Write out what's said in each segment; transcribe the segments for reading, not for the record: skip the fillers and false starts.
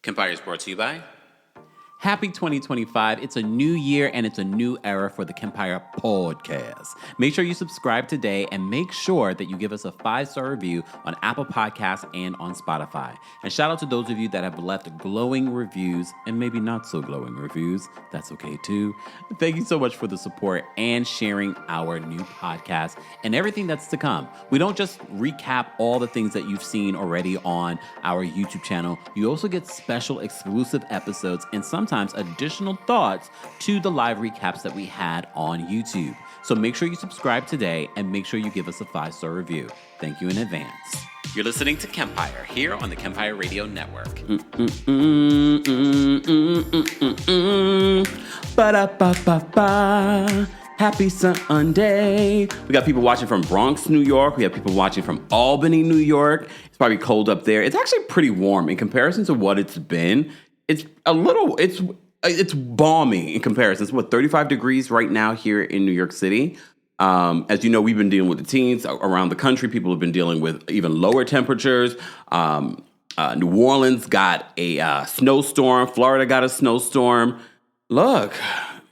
Kempire is brought to you by Happy 2025. It's a new year and it's a new era for the Kempire podcast. Make sure you subscribe today and make sure that you give us a 5-star review on Apple Podcasts and on Spotify. And shout out to those of you that have left glowing reviews and maybe not so glowing reviews. That's okay too. Thank you so much for the support and sharing our new podcast and everything that's to come. We don't just recap all the things that you've seen already on our YouTube channel. You also get special exclusive episodes and sometimes additional thoughts to the live recaps that we had on YouTube. So make sure you subscribe today and make sure you give us a 5-star review. Thank you in advance. You're listening to Kempire here on the Kempire Radio Network. Ba-da-ba-ba-ba. Happy Sunday. We got people watching from Bronx, New York. We have people watching from Albany, New York. It's probably cold up there. It's actually pretty warm in comparison to what it's been. It's balmy in comparison. It's 35 degrees right now here in New York City. As you know, we've been dealing with the teens around the country. People have been dealing with even lower temperatures. New Orleans got a snowstorm. Florida got a snowstorm. Look,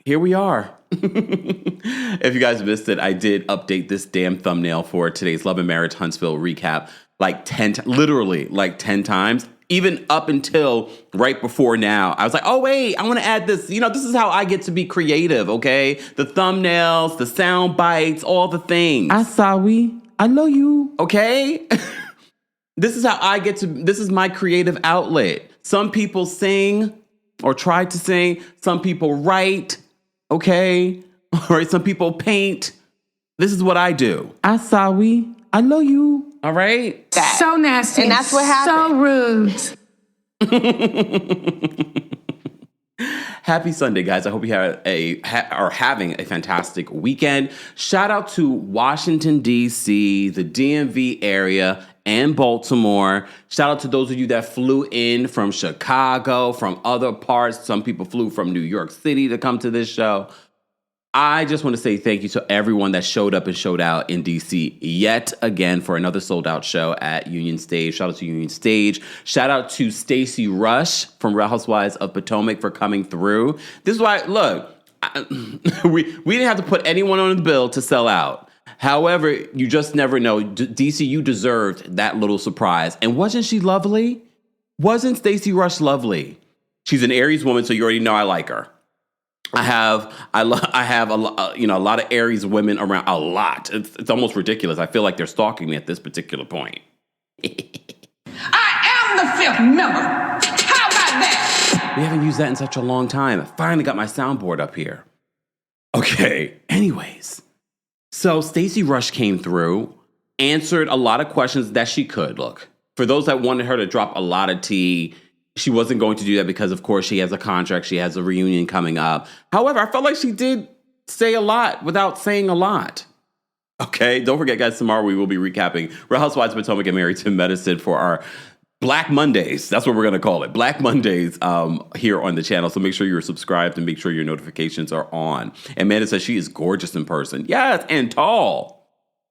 here we are. If you guys missed it, I did update this damn thumbnail for today's Love and Marriage Huntsville recap literally 10 times. Even up until right before now, I was like, oh, wait, I want to add this. You know, this is how I get to be creative, okay? The thumbnails, the sound bites, all the things. I love you. Okay? This is how I get to, this is my creative outlet. Some people sing or try to sing. Some people write, okay? All right, some people paint. This is what I do. I love you. All right. So nasty. And that's what happened. So rude. Happy Sunday, guys. I hope you are having a fantastic weekend. Shout out to Washington, D.C., the DMV area, and Baltimore. Shout out to those of you that flew in from Chicago, from other parts. Some people flew from New York City to come to this show. I just want to say thank you to everyone that showed up and showed out in DC yet again for another sold out show at Union Stage. Shout out to Union Stage. Shout out to Stacey Rush from Real Housewives of Potomac for coming through. This is why, look, we didn't have to put anyone on the bill to sell out. However, you just never know. DC, you deserved that little surprise. And wasn't she lovely? Wasn't Stacey Rush lovely? She's an Aries woman, so you already know I like her. I have a lot of Aries women around. A lot. It's almost ridiculous. I feel like they're stalking me at this particular point. I am the 5th member. How about that? We haven't used that in such a long time. I finally got my soundboard up here. Okay. Anyways, so Stacey Rush came through, answered a lot of questions that she could. Look, for those that wanted her to drop a lot of tea, she wasn't going to do that because, of course, she has a contract. She has a reunion coming up. However, I felt like she did say a lot without saying a lot. Okay, don't forget, guys, tomorrow we will be recapping Real Housewives of Potomac and Married to Medicine for our Black Mondays. That's what we're going to call it. Black Mondays here on the channel. So make sure you're subscribed and make sure your notifications are on. And Amanda says she is gorgeous in person. Yes, and tall.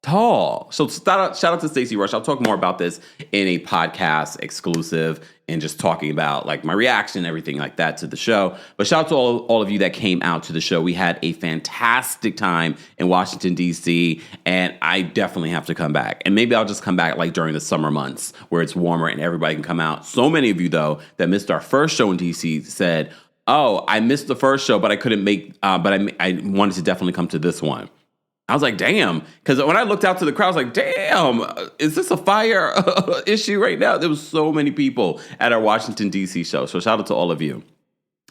So shout out to Stacey Rush. I'll talk more about this in a podcast exclusive and just talking about like my reaction, everything like that to the show. But shout out to all of you that came out to the show. We had a fantastic time in Washington, D.C., and I definitely have to come back. And maybe I'll just come back like during the summer months where it's warmer and everybody can come out. So many of you, though, that missed our first show in D.C. said, oh, I missed the first show, but I couldn't make, but I wanted to definitely come to this one. I was like, damn, because when I looked out to the crowd, I was like, damn, is this a fire issue right now? There was so many people at our Washington, D.C. show. So shout out to all of you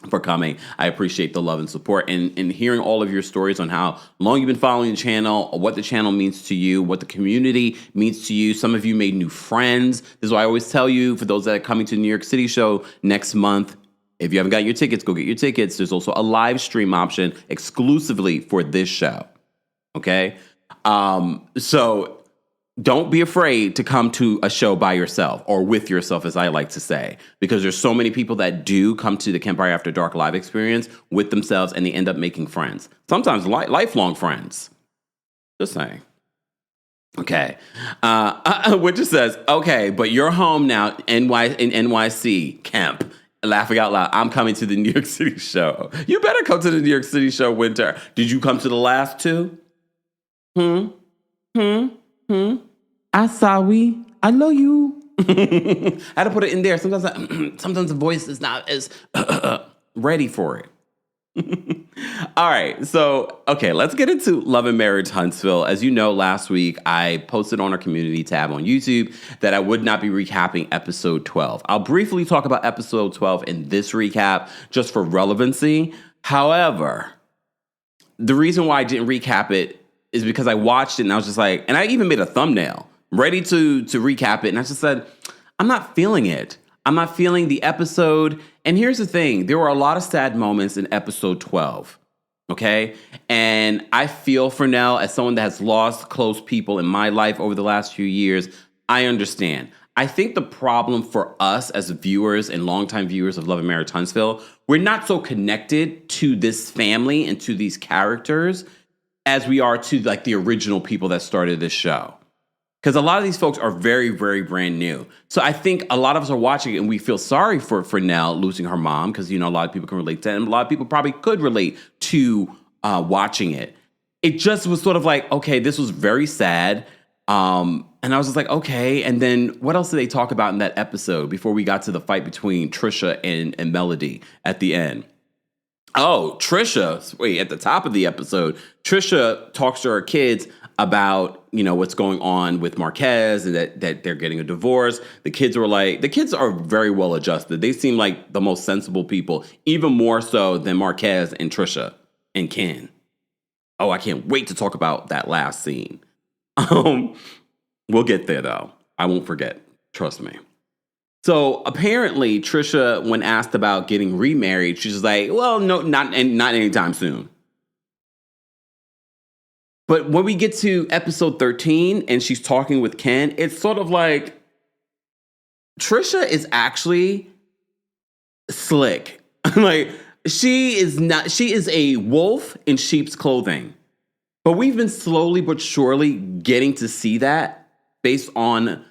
for coming. I appreciate the love and support and hearing all of your stories on how long you've been following the channel, what the channel means to you, what the community means to you. Some of you made new friends. This is why I always tell you, for those that are coming to the New York City show next month, if you haven't got your tickets, go get your tickets. There's also a live stream option exclusively for this show. Okay. So don't be afraid to come to a show by yourself or with yourself, as I like to say, because there's so many people that do come to the Kempire After Dark live experience with themselves and they end up making friends. Sometimes lifelong friends. Just saying. Okay. Which just says, okay, but you're home now in NYC, Kemp. laughing out loud. I'm coming to the New York City show. You better come to the New York City show, Winter. Did you come to the last two? Asawi, I love you. I had to put it in there. Sometimes the voice is not as ready for it. All right. So, okay, let's get into Love and Marriage Huntsville. As you know, last week I posted on our community tab on YouTube that I would not be recapping episode 12. I'll briefly talk about episode 12 in this recap just for relevancy. However, the reason why I didn't recap it is because I watched it and I was just like, and I even made a thumbnail ready to recap it. And I just said, I'm not feeling it. I'm not feeling the episode. And here's the thing. There were a lot of sad moments in episode 12. Okay. And I feel for Nell as someone that has lost close people in my life over the last few years. I understand. I think the problem for us as viewers and longtime viewers of Love and Marriage Huntsville, we're not so connected to this family and to these characters as we are to like the original people that started this show. Because a lot of these folks are very, very brand new. So I think a lot of us are watching it and we feel sorry for Nell losing her mom because, you know, a lot of people can relate to it. And a lot of people probably could relate to watching it. It just was sort of like, okay, this was very sad. And I was just like, okay. And then what else did they talk about in that episode before we got to the fight between Trisha and Melody at the end? Oh, Trisha, wait, at the top of the episode, Trisha talks to her kids about, you know, what's going on with Marquez and that they're getting a divorce. The kids are very well adjusted. They seem like the most sensible people, even more so than Marquez and Trisha and Ken. Oh, I can't wait to talk about that last scene. We'll get there though. I won't forget. Trust me. So apparently Trisha, when asked about getting remarried, she's just like, well, no, not anytime soon. But when we get to episode 13 and she's talking with Ken, it's sort of like Trisha is actually slick. Like she is a wolf in sheep's clothing. But we've been slowly but surely getting to see that based on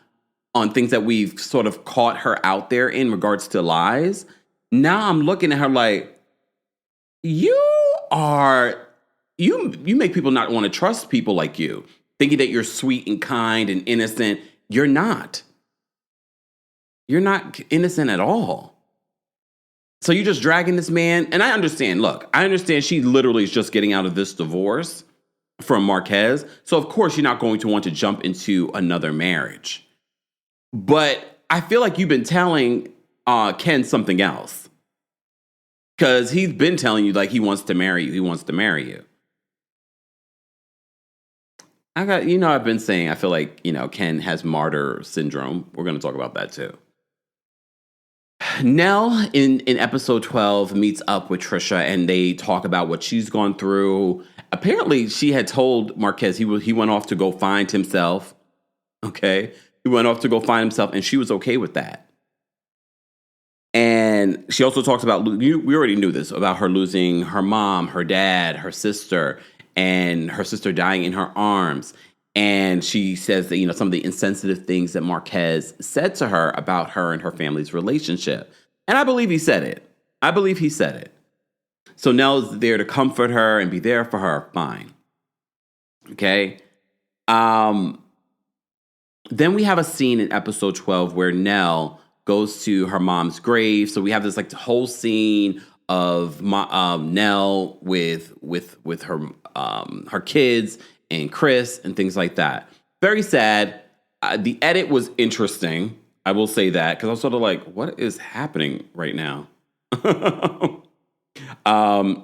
things that we've sort of caught her out there in regards to lies. Now I'm looking at her like, you make people not want to trust people like you, thinking that you're sweet and kind and innocent. You're not. You're not innocent at all. So you're just dragging this man. And I understand, look, she literally is just getting out of this divorce from Marquez. So of course you're not going to want to jump into another marriage. But I feel like you've been telling Ken something else. Because he's been telling you like he wants to marry you. He wants to marry you. I've been saying, I feel like, Ken has martyr syndrome. We're going to talk about that too. Nell in episode 12 meets up with Trisha and they talk about what she's gone through. Apparently she had told Marquez he went off to go find himself. Okay. He went off to go find himself and she was okay with that. And she also talks about, we already knew this, about her losing her mom, her dad, her sister, and her sister dying in her arms. And she says that, some of the insensitive things that Marquez said to her about her and her family's relationship. And I believe he said it. So Nell's there to comfort her and be there for her. Fine. Okay. Then we have a scene in episode 12 where Nell goes to her mom's grave. So we have this like whole scene of Nell with her kids and Chris and things like that. Very sad. The edit was interesting. I will say that because I was sort of like, what is happening right now?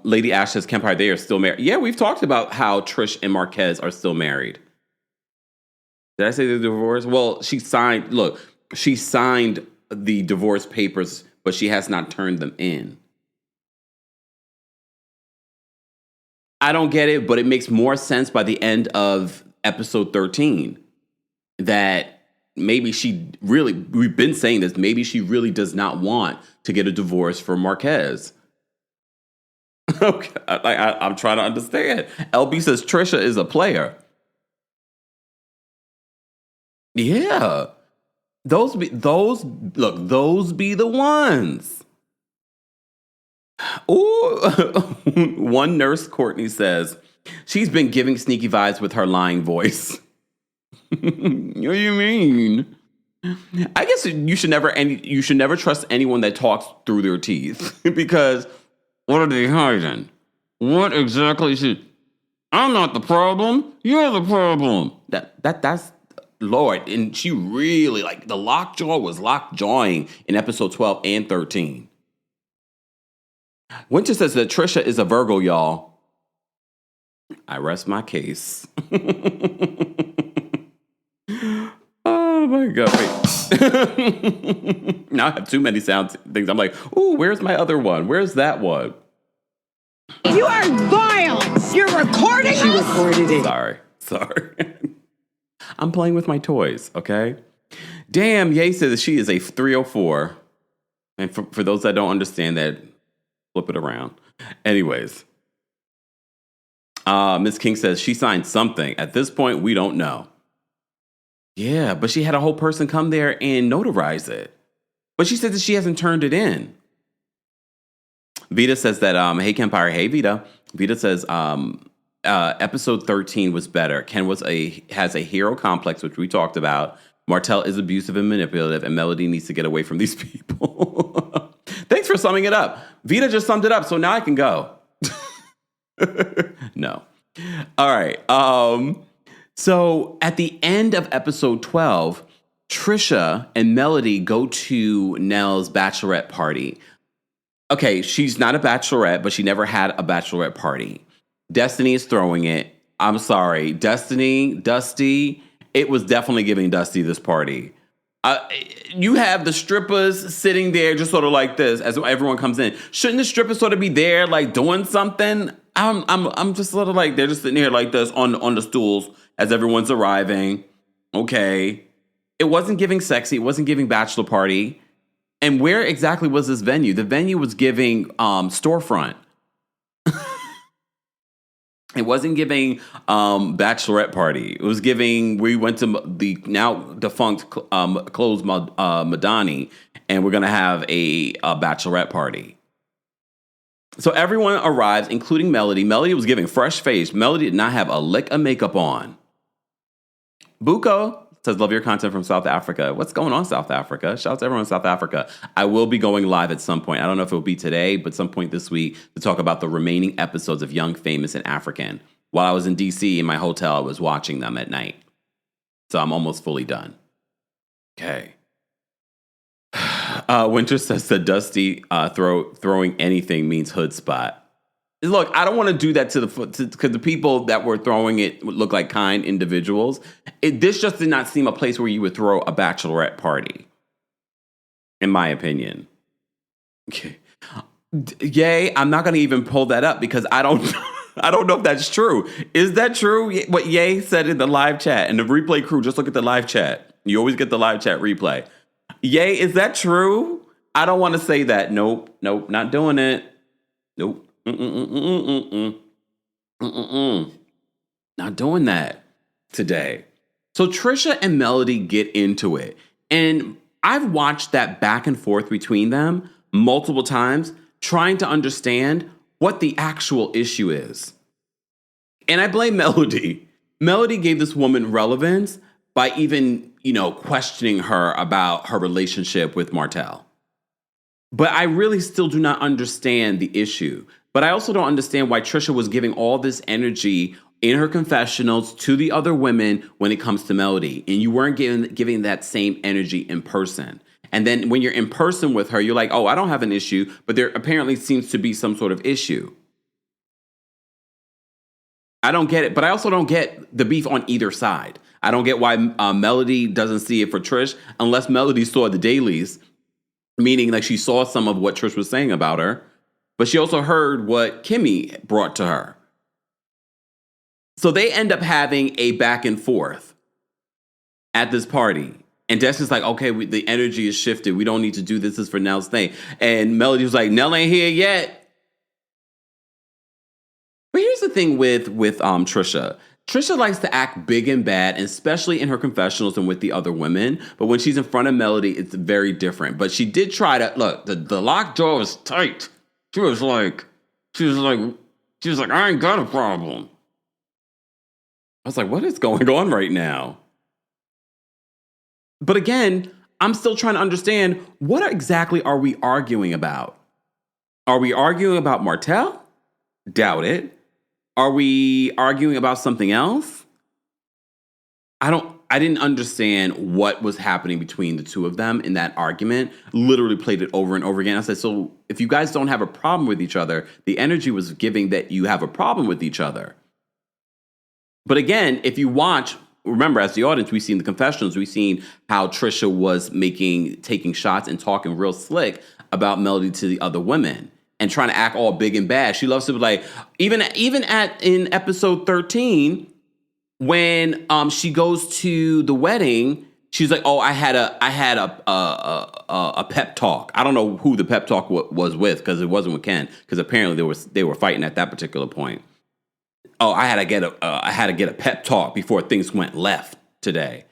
Lady Ash says, Kempire, they are still married. Yeah, we've talked about how Trish and Marquez are still married. Did I say they're divorced? Well, she signed the divorce papers, but she has not turned them in. I don't get it, but it makes more sense by the end of episode 13 that maybe we've been saying this, maybe she really does not want to get a divorce from Marquez. Okay, I'm trying to understand. LB says Trisha is a player. Yeah. Those be the ones. Ooh, one nurse, Courtney, says she's been giving sneaky vibes with her lying voice. What do you mean? I guess you should never trust anyone that talks through their teeth because what are they hiding? What exactly should? I'm not the problem. You're the problem. That's Lord, and she really like the lockjaw was lockjawing in episode 12 and 13. Winter says that Trisha is a Virgo, y'all. I rest my case. Oh my God. Wait. Now I have too many sound things. I'm like, ooh, where's my other one? Where's that one? You are vile. You're recording She recorded it. Sorry. I'm playing with my toys, okay? Damn, Ye says she is a 304. And for those that don't understand that, flip it around. Anyways. Miss King says she signed something. At this point, we don't know. Yeah, but she had a whole person come there and notarize it. But she says that she hasn't turned it in. Vita says that, hey, Kempire, hey, Vita. Vita says episode 13 was better. Ken has a hero complex, which we talked about. Martell is abusive and manipulative, and Melody needs to get away from these people. Thanks for summing it up. Vita just summed it up, so now I can go. No. All right. So at the end of episode 12, Trisha and Melody go to Nell's bachelorette party. Okay, she's not a bachelorette, but she never had a bachelorette party. Destiny is throwing it. I'm sorry. Dusty, it was definitely giving Dusty this party. You have the strippers sitting there just sort of like this as everyone comes in. Shouldn't the strippers sort of be there like doing something? I'm just sort of like they're just sitting here like this on the stools as everyone's arriving. Okay. It wasn't giving sexy. It wasn't giving bachelor party. And where exactly was this venue? The venue was giving storefront. It wasn't giving bachelorette party. It was giving, we went to the now defunct closed Madani, and we're going to have a bachelorette party. So everyone arrives, including Melody. Melody was giving fresh face. Melody did not have a lick of makeup on. Buko says, love your content from South Africa. What's going on, South Africa? Shout out to everyone in South Africa. I will be going live at some point. I don't know if it will be today, but some point this week to talk about the remaining episodes of Young, Famous, and African. While I was in D.C. in my hotel, I was watching them at night. So I'm almost fully done. Okay. Winter says that Dusty throwing anything means hood spot. Look, I don't want to do that because the people that were throwing it look like kind individuals. This just did not seem a place where you would throw a bachelorette party, in my opinion. Okay. Yay, I'm not going to even pull that up because I don't know if that's true. Is that true? What Ye said in the live chat and the replay crew, just look at the live chat. You always get the live chat replay. Yay, is that true? I don't want to say that. Nope, not doing it. Nope. Not doing that today. So Trisha and Melody get into it. And I've watched that back and forth between them multiple times, trying to understand what the actual issue is. And I blame Melody. Melody gave this woman relevance by even, questioning her about her relationship with Martell. But I really still do not understand the issue. But I also don't understand why Trisha was giving all this energy in her confessionals to the other women when it comes to Melody. And you weren't giving that same energy in person. And then when you're in person with her, you're like, oh, I don't have an issue. But there apparently seems to be some sort of issue. I don't get it. But I also don't get the beef on either side. I don't get why Melody doesn't see it for Trish unless Melody saw the dailies, meaning like she saw some of what Trish was saying about her. But she also heard what Kimmy brought to her. So they end up having a back and forth at this party. And Destiny's like, okay, the energy is shifted. We don't need to do this. This is for Nell's thing. And Melody was like, Nell ain't here yet. But here's the thing with Trisha. Trisha likes to act big and bad, and especially in her confessionals and with the other women. But when she's in front of Melody, it's very different. But she did try to, look, the lockjaw is tight. She was like, I ain't got a problem. I was like, what is going on right now? But again, I'm still trying to understand, what exactly are we arguing about? Are we arguing about Martell? Doubt it. Are we arguing about something else? I didn't understand what was happening between the two of them in that argument. Literally played it over and over again. I said, so if you guys don't have a problem with each other, the energy was giving that you have a problem with each other. But again, if you watch, remember, as the audience, we've seen the confessionals. We've seen how Trisha was taking shots and talking real slick about Melody to the other women and trying to act all big and bad. She loves to be like, even in episode 13, when she goes to the wedding, she's like, "Oh, I had a pep talk." I don't know who the pep talk was with, because it wasn't with Ken, because apparently they were fighting at that particular point. Oh, I had to get a pep talk before things went left today.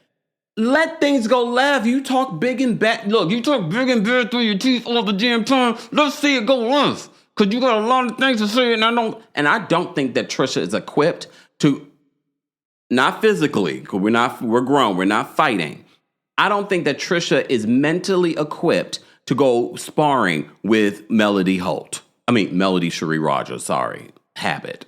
Let things go left. You talk big and bad. Look, you talk big and bad through your teeth all the damn time. Let's see it go left, because you got a lot of things to say, and I don't think that Trisha is equipped to, not physically, because we're grown, we're not fighting. I don't think that Trisha is mentally equipped to go sparring with Melody Cherie Rogers, Habit.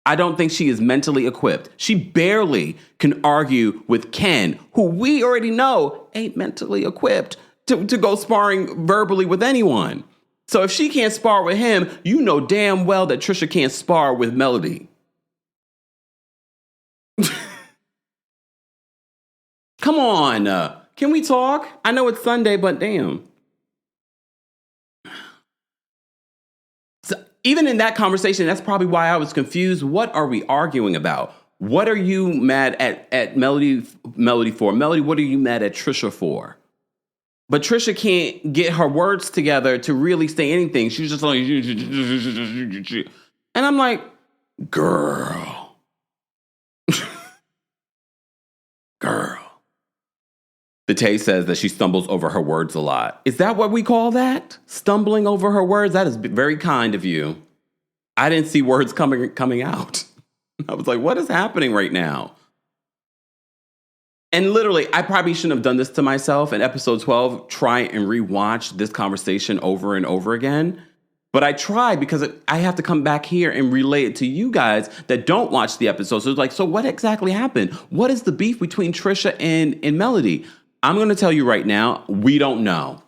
I don't think she is mentally equipped. She barely can argue with Ken, who we already know ain't mentally equipped to go sparring verbally with anyone. So if she can't spar with him, you know damn well that Trisha can't spar with Melody. Come on, can we talk? I know it's Sunday, but damn. So even in that conversation, that's probably why I was confused. What are we arguing about? What are you mad at Melody for? Melody, what are you mad at Trisha for? But Trisha can't get her words together to really say anything. She's just like, and I'm like, girl. Girl. The Tay says that she stumbles over her words a lot. Is that what we call that? Stumbling over her words? That is very kind of you. I didn't see words coming out. I was like, what is happening right now? And literally, I probably shouldn't have done this to myself in episode 12, try and rewatch this conversation over and over again. But I tried, because I have to come back here and relay it to you guys that don't watch the episode. So it's like, so what exactly happened? What is the beef between Trisha and Melody? I'm going to tell you right now, we don't know.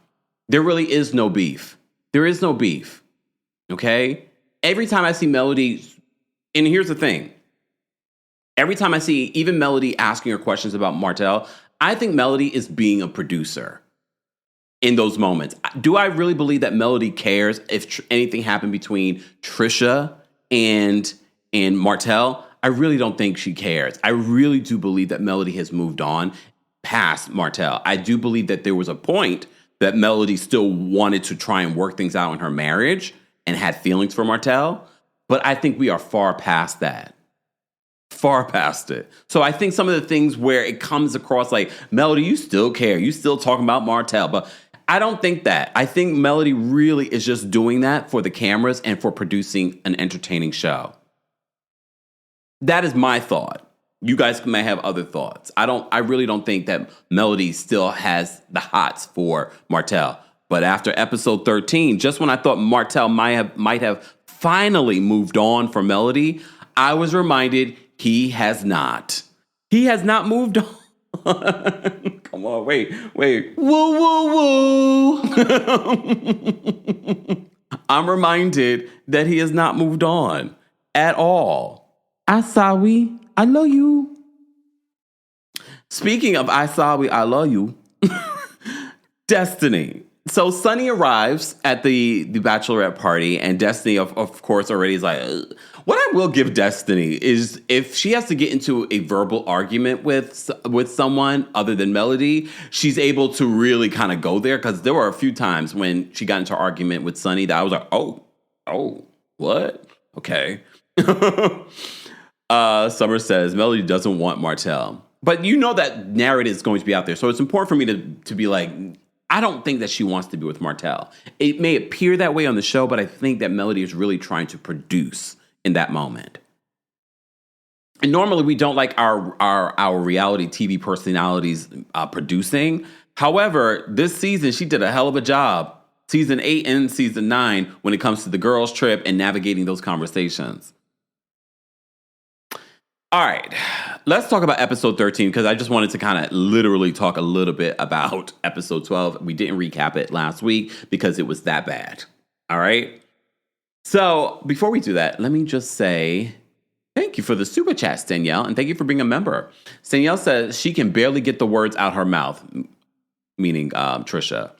There really is no beef. There is no beef. Okay? Every time I see Melody, and here's the thing. Every time I see even Melody asking her questions about Martell, I think Melody is being a producer in those moments. Do I really believe that Melody cares if anything happened between Trisha and Martell? I really don't think she cares. I really do believe that Melody has moved on past Martell. I do believe that there was a point that Melody still wanted to try and work things out in her marriage and had feelings for Martell, but I think we are far past that. Far past it. So I think some of the things where it comes across like, Melody, you still care. You still talking about Martell, but I don't think that. I think Melody really is just doing that for the cameras and for producing an entertaining show. That is my thought. You guys may have other thoughts. I really don't think that Melody still has the hots for Martell. But after episode 13, just when I thought Martell might have finally moved on from Melody, I was reminded he has not. He has not moved on. Come on, wait. Woo. I'm reminded that he has not moved on at all. Asawi, I love you. Speaking of Asawi, I love you. Destiny. So Sunny arrives at the bachelorette party, and Destiny, of course, already is like, ugh. What I will give Destiny is if she has to get into a verbal argument with someone other than Melody, she's able to really kind of go there, because there were a few times when she got into an argument with Sunny that I was like, oh, what? Okay. Summer says Melody doesn't want Martell. But you know that narrative is going to be out there. So it's important for me to be like, I don't think that she wants to be with Martell. It may appear that way on the show, but I think that Melody is really trying to produce in that moment. And normally we don't like our reality TV personalities producing. However, this season she did a hell of a job. Season 8 and season 9 when it comes to the girls' trip and navigating those conversations. All right, let's talk about episode 13 because I just wanted to kind of literally talk a little bit about episode 12. We didn't recap it last week because it was that bad. All right. So before we do that, let me just say thank you for the super chat, Danielle, and thank you for being a member. Danielle says she can barely get the words out her mouth, meaning Latricia.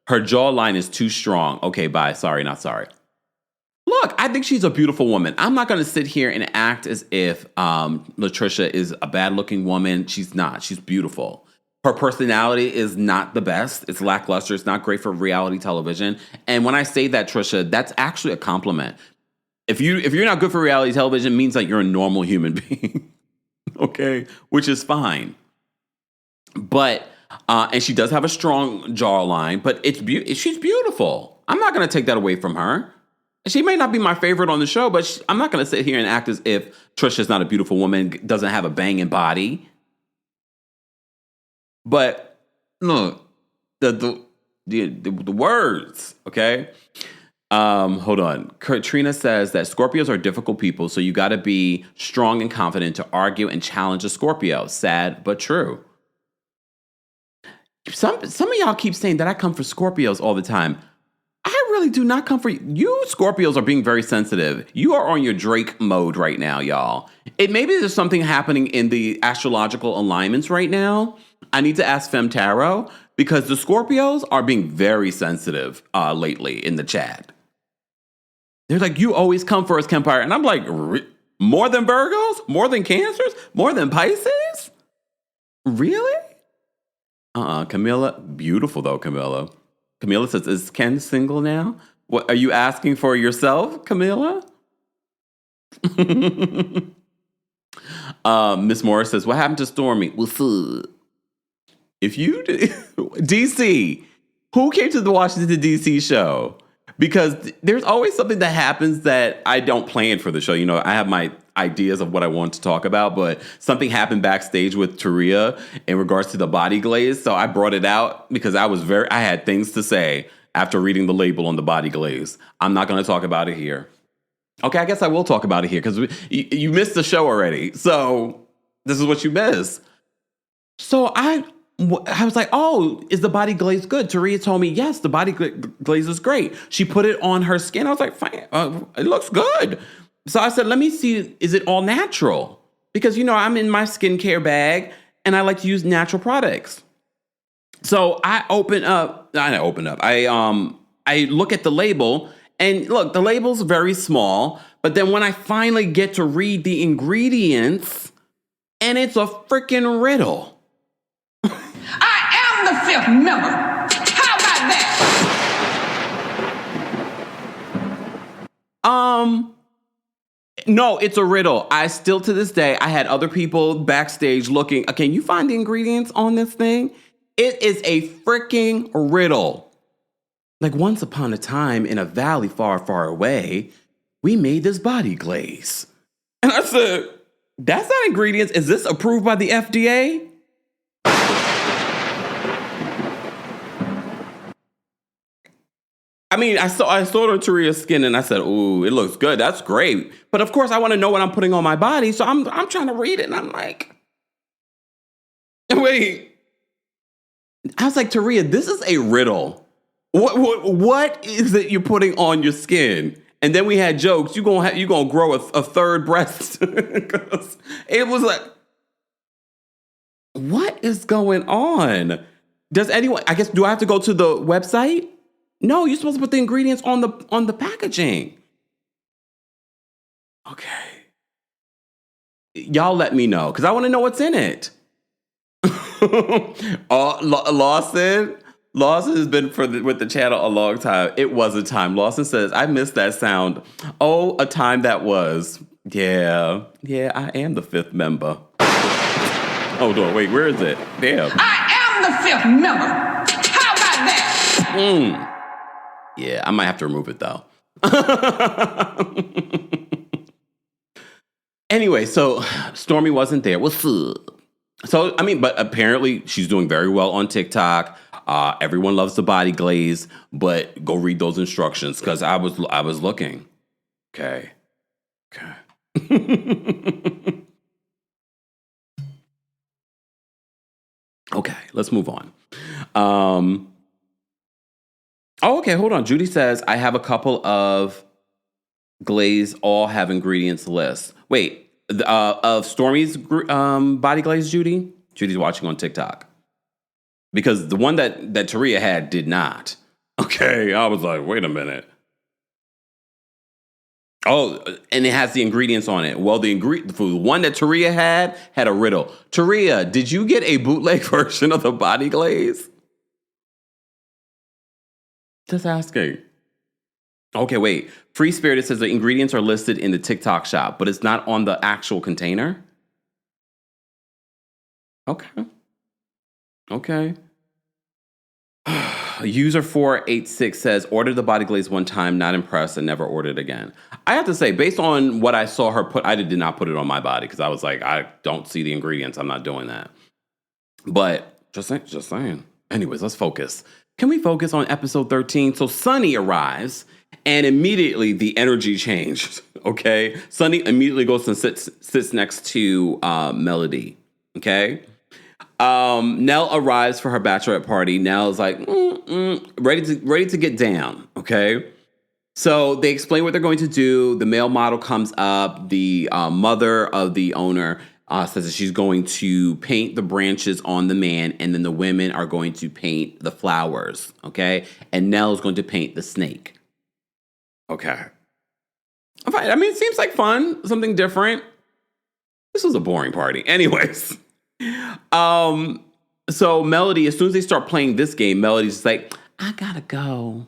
Her jawline is too strong. Okay, bye. Sorry, not sorry. Look, I think she's a beautiful woman. I'm not going to sit here and act as if Latricia is a bad-looking woman. She's not. She's beautiful. Her personality is not the best. It's lackluster. It's not great for reality television. And when I say that, Trisha, that's actually a compliment. If you're not good for reality television, it means that you're a normal human being. Okay? Which is fine. But, and she does have a strong jawline, but she's beautiful. I'm not going to take that away from her. She may not be my favorite on the show, but I'm not going to sit here and act as if Trisha's not a beautiful woman, doesn't have a banging body. But look, the words, okay? Hold on. Katrina says that Scorpios are difficult people, so you got to be strong and confident to argue and challenge a Scorpio. Sad, but true. Some of y'all keep saying that I come for Scorpios all the time. I really do not come for you. You Scorpios are being very sensitive. You are on your Drake mode right now, y'all. Maybe there's something happening in the astrological alignments right now. I need to ask Fem Tarot because the Scorpios are being very sensitive lately in the chat. They're like, you always come for us, Kempire. And I'm like, more than Virgos? More than Cancers? More than Pisces? Really? Camilla. Beautiful, though, Camilla. Camilla says, is Ken single now? What are you asking for yourself, Camilla? Miss Morris says, what happened to Stormy? What's up? If you DC, who came to the Washington DC show? Because there's always something that happens that I don't plan for the show. You know, I have my ideas of what I want to talk about, but something happened backstage with Taria in regards to the body glaze. So I brought it out because I had things to say after reading the label on the body glaze. I'm not going to talk about it here. Okay, I guess I will talk about it here because you missed the show already. So this is what you missed. So I was like, oh, is the body glaze good? Taria told me, yes, the body glaze is great. She put it on her skin. I was like, fine, it looks good. So I said, let me see, is it all natural? Because, you know, I'm in my skincare bag and I like to use natural products. So I look at the label and look, the label's very small. But then when I finally get to read the ingredients, and it's a freaking riddle. I am the fifth member. How about that? No, it's a riddle. I still, to this day, I had other people backstage looking. Can you find the ingredients on this thing? It is a freaking riddle. Like once upon a time in a valley far, far away, we made this body glaze. And I said, that's not ingredients. Is this approved by the FDA? I mean, I saw it on Taria's skin and I said, ooh, it looks good. That's great. But of course, I want to know what I'm putting on my body. So I'm trying to read it and I'm like, wait. I was like, Taria, this is a riddle. What is it you're putting on your skin? And then we had jokes. You're gonna grow a third breast. It was like, what is going on? Does anyone, I guess, do I have to go to the website? No, you're supposed to put the ingredients on the packaging. Okay. Y'all let me know, because I want to know what's in it. Lawson has been with the channel a long time. It was a time. Lawson says, I miss that sound. Oh, a time that was. Yeah, I am the fifth member. Hold on, wait, where is it? Damn. I am the fifth member. Yeah, I might have to remove it though. Anyway, so Stormy wasn't there. What's up? So, I mean, but apparently she's doing very well on TikTok. Everyone loves the body glaze, but go read those instructions because I was looking. Okay. Okay, let's move on. Okay, hold on. Judy says, I have a couple of glaze, all have ingredients lists. Wait, of Stormy's body glaze, Judy? Judy's watching on TikTok. Because the one that Taria had did not. Okay, I was like, wait a minute. Oh, and it has the ingredients on it. Well, the one that Taria had a riddle. Taria, did you get a bootleg version of the body glaze? Just asking. Okay, wait. Free Spirited says the ingredients are listed in the TikTok shop, but it's not on the actual container? Okay. User 486 says, ordered the body glaze one time, not impressed, and never ordered again. I have to say, based on what I saw her put, I did not put it on my body because I was like, I don't see the ingredients. I'm not doing that. But just saying. Anyways, let's focus. Can we focus on episode 13? So Sunny arrives, and immediately the energy changed, okay? Sunny immediately goes and sits next to Melody, okay? Nell arrives for her bachelorette party. Nell's like, ready to get down, okay? So they explain what they're going to do. The male model comes up. The mother of the owner says that she's going to paint the branches on the man, and then the women are going to paint the flowers, okay? And Nell's going to paint the snake. Okay. I mean, it seems like fun, something different. This was a boring party. Anyways. So Melody, as soon as they start playing this game, Melody's like, I gotta go.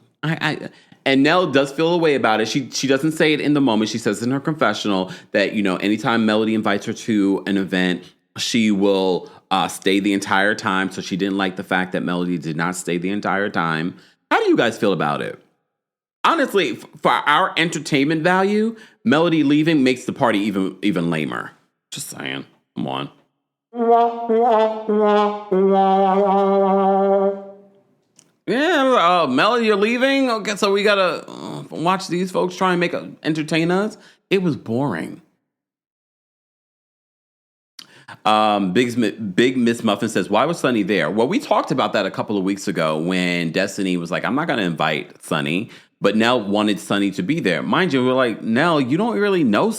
And Nell does feel a way about it. She doesn't say it in the moment. She says in her confessional that, anytime Melody invites her to an event, she will stay the entire time. So she didn't like the fact that Melody did not stay the entire time. How do you guys feel about it? Honestly, for our entertainment value, Melody leaving makes the party even lamer. Just saying. Come on. Yeah, Melody, you're leaving? Okay, so we gotta watch these folks try and entertain us? It was boring. Big Miss Muffin says, why was Sunny there? Well, we talked about that a couple of weeks ago when Destiny was like, I'm not going to invite Sunny, but Nell wanted Sunny to be there. Mind you, we're like, Nell, you don't really know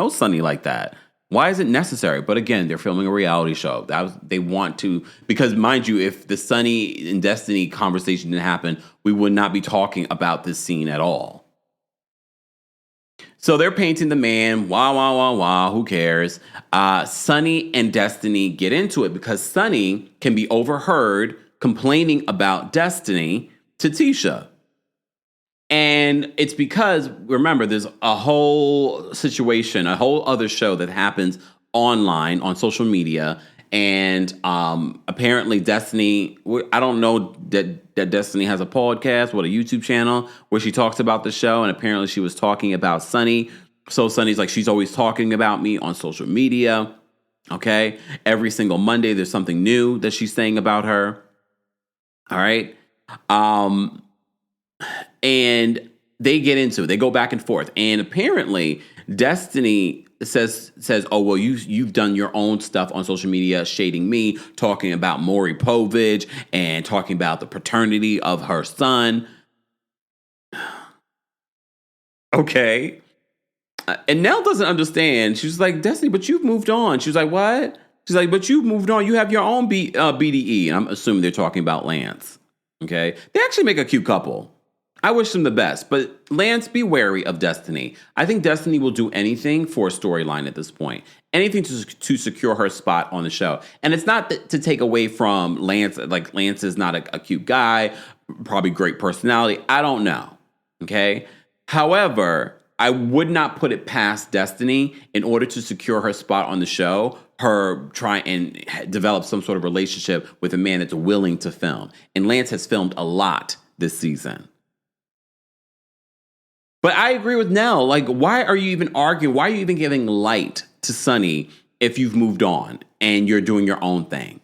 Sunny like that. Why is it necessary? But again, they're filming a reality show. They want to, because mind you, if the Sunny and Destiny conversation didn't happen, we would not be talking about this scene at all. So they're painting the man. Wah. Who cares? Sunny and Destiny get into it because Sunny can be overheard complaining about Destiny to Tisha. And it's because, remember, there's a whole situation, a whole other show that happens online on social media. And apparently Destiny, I don't know that Destiny has a podcast, a YouTube channel where she talks about the show. And apparently she was talking about Sunny. So Sunny's like, she's always talking about me on social media. Okay. Every single Monday, there's something new that she's saying about her. All right. And they get into it. They go back and forth. And apparently Destiny says, oh, well, you've done your own stuff on social media, shading me, talking about Maury Povich and talking about the paternity of her son. Okay. And Nell doesn't understand. She's like, Destiny, but you've moved on. She's like, what? She's like, but you've moved on. You have your own BDE. And I'm assuming they're talking about Lance. Okay. They actually make a cute couple. I wish them the best, but Lance, be wary of Destiny. I think Destiny will do anything for a storyline at this point. Anything to secure her spot on the show. And it's not to take away from Lance. Like, Lance is not a cute guy, probably great personality. I don't know. Okay. However, I would not put it past Destiny in order to secure her spot on the show, her try and develop some sort of relationship with a man that's willing to film. And Lance has filmed a lot this season. But I agree with Nell. Like, why are you even arguing? Why are you even giving light to Sonny if you've moved on and you're doing your own thing?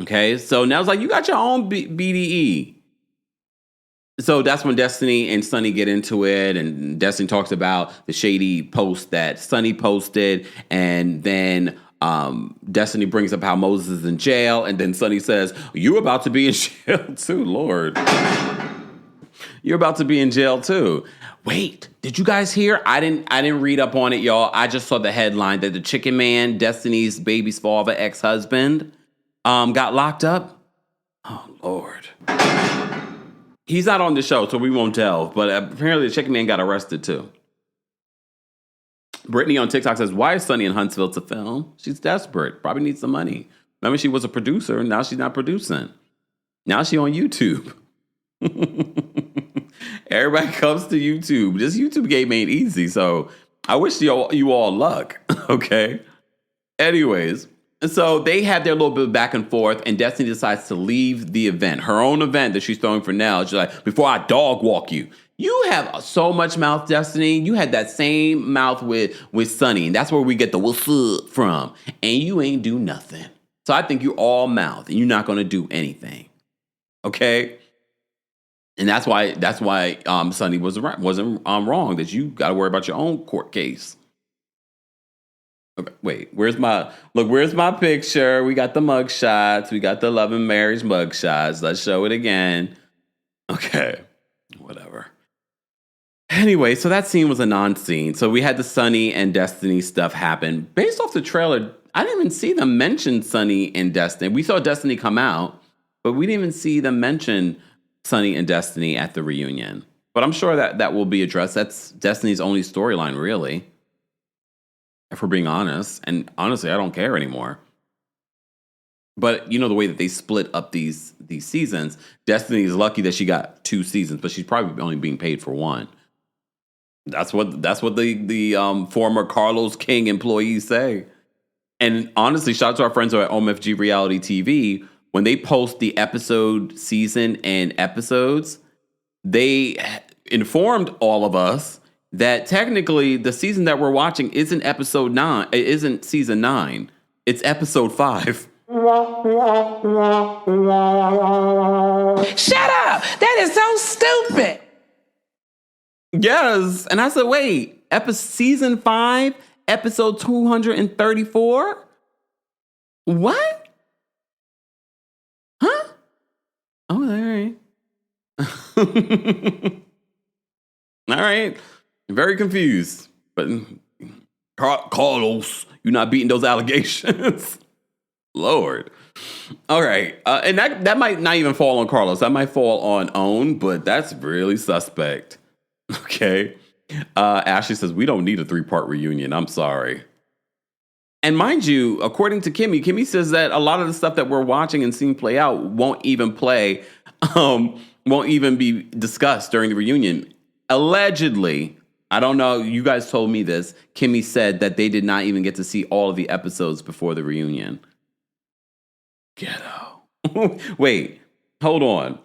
Okay, so Nell's like, you got your own BDE. So that's when Destiny and Sonny get into it, and Destiny talks about the shady post that Sonny posted, and then Destiny brings up how Moses is in jail, and then Sonny says, "You're about to be in jail too, Lord. You're about to be in jail too." Wait, did you guys hear? I didn't read up on it, y'all. I just saw the headline that the Chicken Man, Destiny's baby's father, ex-husband, got locked up. Oh, Lord. He's not on the show, so we won't delve. But apparently the Chicken Man got arrested, too. Brittany on TikTok says, why is Sonny in Huntsville to film? She's desperate. Probably needs some money. Remember, she was a producer, and now she's not producing. Now she's on YouTube. Everybody comes to YouTube. This YouTube game ain't easy, so I wish you all luck, okay? Anyways, so they have their little bit of back and forth, and Destiny decides to leave the event, her own event that she's throwing for Nell. She's like, before I dog walk you. You have so much mouth, Destiny. You had that same mouth with Sonny, and that's where we get the what's up from. And you ain't do nothing. So I think you're all mouth, and you're not going to do anything. Okay? And that's why Sonny wasn't wrong, that you got to worry about your own court case. Okay, wait, where's my picture? We got the mug shots. We got the love and marriage mug shots. Let's show it again. Okay, whatever. Anyway, so that scene was a non-scene. So we had the Sonny and Destiny stuff happen. Based off the trailer, I didn't even see them mention Sonny and Destiny. We saw Destiny come out, but we didn't even see them mention Sonny and Destiny at the reunion. But I'm sure that will be addressed. That's Destiny's only storyline, really. If we're being honest. And honestly, I don't care anymore. But you know the way that they split up these seasons, Destiny is lucky that she got 2 seasons, but she's probably only being paid for 1. That's what the former Carlos King employees say. And honestly, shout out to our friends at OMFG Reality TV. When they post the episode, season, and episodes, they informed all of us that technically the season that we're watching isn't episode 9. It isn't season 9. It's episode 5. Shut up! That is so stupid. Yes. And I said, wait, season 5, episode 234? What? Huh? Oh, all right. All right. Very confused. But Carlos, you're not beating those allegations. Lord. All right. And that might not even fall on Carlos. That might fall on Own, but that's really suspect. Okay. Ashley says, we don't need a 3-part reunion. I'm sorry. And mind you, according to Kimmy says that a lot of the stuff that we're watching and seeing play out won't even be discussed during the reunion. Allegedly, I don't know, you guys told me this, Kimmy said that they did not even get to see all of the episodes before the reunion. Ghetto. Wait, hold on.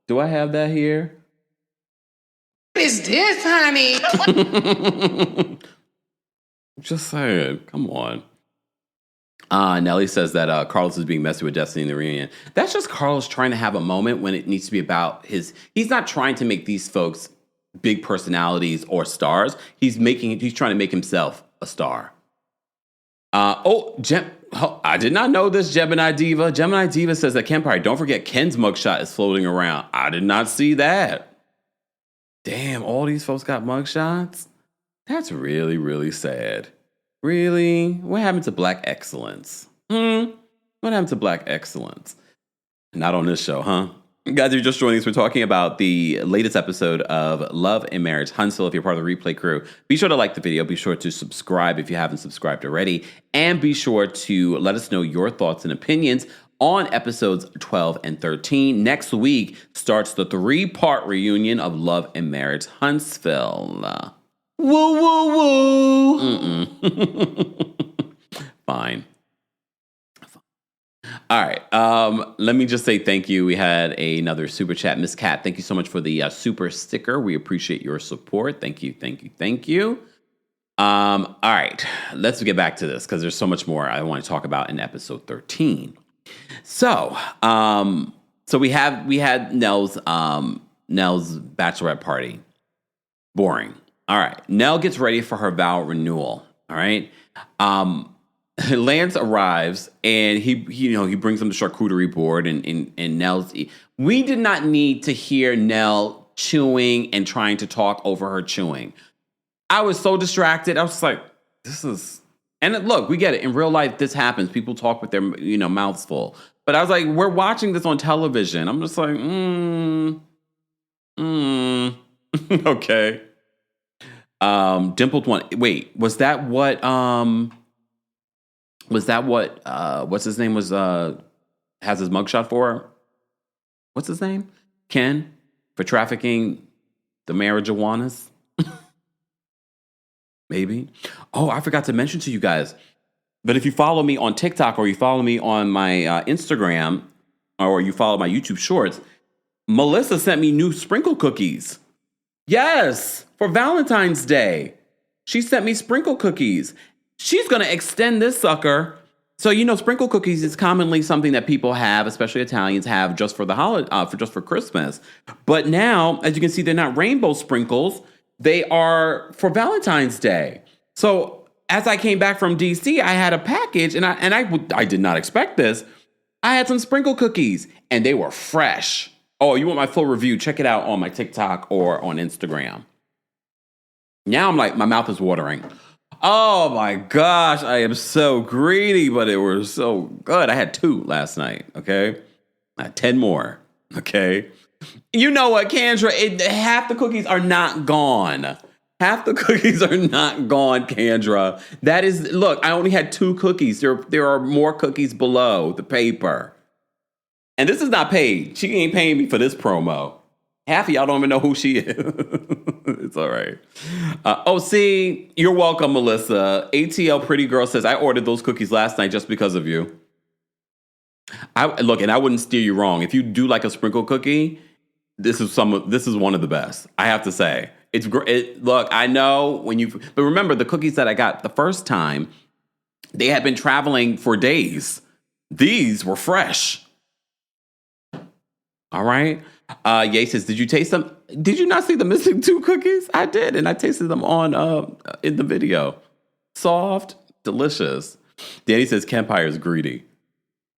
Do I have that here? What is this, honey? Just saying, come on. Nelly says that Carlos is being messy with Destiny in the reunion. That's just Carlos trying to have a moment when it needs to be about he's not trying to make these folks big personalities or stars. He's trying to make himself a star. I did not know this, Gemini Diva. Gemini Diva says that Kempire, don't forget Ken's mugshot is floating around. I did not see that. Damn, all these folks got mugshots? That's really, really sad. Really? What happened to Black excellence? What happened to Black excellence? Not on this show, huh? Guys, if you're just joining us, we're talking about the latest episode of Love and Marriage Huntsville. If you're part of the replay crew, be sure to like the video. Be sure to subscribe if you haven't subscribed already. And be sure to let us know your thoughts and opinions on episodes 12 and 13. Next week starts the 3-part reunion of Love and Marriage Huntsville. Woo, woo, woo. Fine. All right. Let me just say thank you. We had another super chat. Miss Cat, thank you so much for the super sticker. We appreciate your support. Thank you, thank you, thank you. All right. Let's get back to this because there's so much more I want to talk about in episode 13. So we had Nell's bachelorette party. Boring. All right. Nell gets ready for her vow renewal. All right. Lance arrives and he brings him the charcuterie board and Nell's. We did not need to hear Nell chewing and trying to talk over her chewing. I was so distracted. I was just like, this is. And look, we get it. In real life, this happens. People talk with their mouths full. But I was like, we're watching this on television. I'm just like, okay. Dimpled one. Wait, was that what? What's his name was? Has his mugshot for? What's his name? Ken for trafficking the marijuanas. Maybe. Oh, I forgot to mention to you guys. But if you follow me on TikTok or you follow me on my Instagram or you follow my YouTube shorts, Melissa sent me new sprinkle cookies. Yes, for Valentine's Day. She sent me sprinkle cookies. She's going to extend this sucker. So, sprinkle cookies is commonly something that people have, especially Italians have just for the holiday, just for Christmas. But now, as you can see, they're not rainbow sprinkles. They are for Valentine's Day. So as I came back from DC, I had a package and I did not expect this. I had some sprinkle cookies and they were fresh. Oh, you want my full review? Check it out on my TikTok or on Instagram. Now I'm like, my mouth is watering. Oh my gosh, I am so greedy, but it was so good. I had 2 last night, okay? I had 10 more, okay? You know what, Kendra? Half the cookies are not gone. Half the cookies are not gone, Kendra. That is, look, I only had 2 cookies. There are more cookies below the paper. And this is not paid. She ain't paying me for this promo. Half of y'all don't even know who she is. It's all right. See, you're welcome, Melissa. ATL Pretty Girl says, I ordered those cookies last night just because of you. Look, and I wouldn't steer you wrong. If you do like a sprinkle cookie, this is one of the best. I have to say, it's great. Look, I know but remember the cookies that I got the first time, they had been traveling for days. These were fresh. All right. Ye says, did you taste them? Did you not see the missing 2 cookies? I did, and I tasted them on in the video. Soft, delicious. Danny says, Kempire is greedy.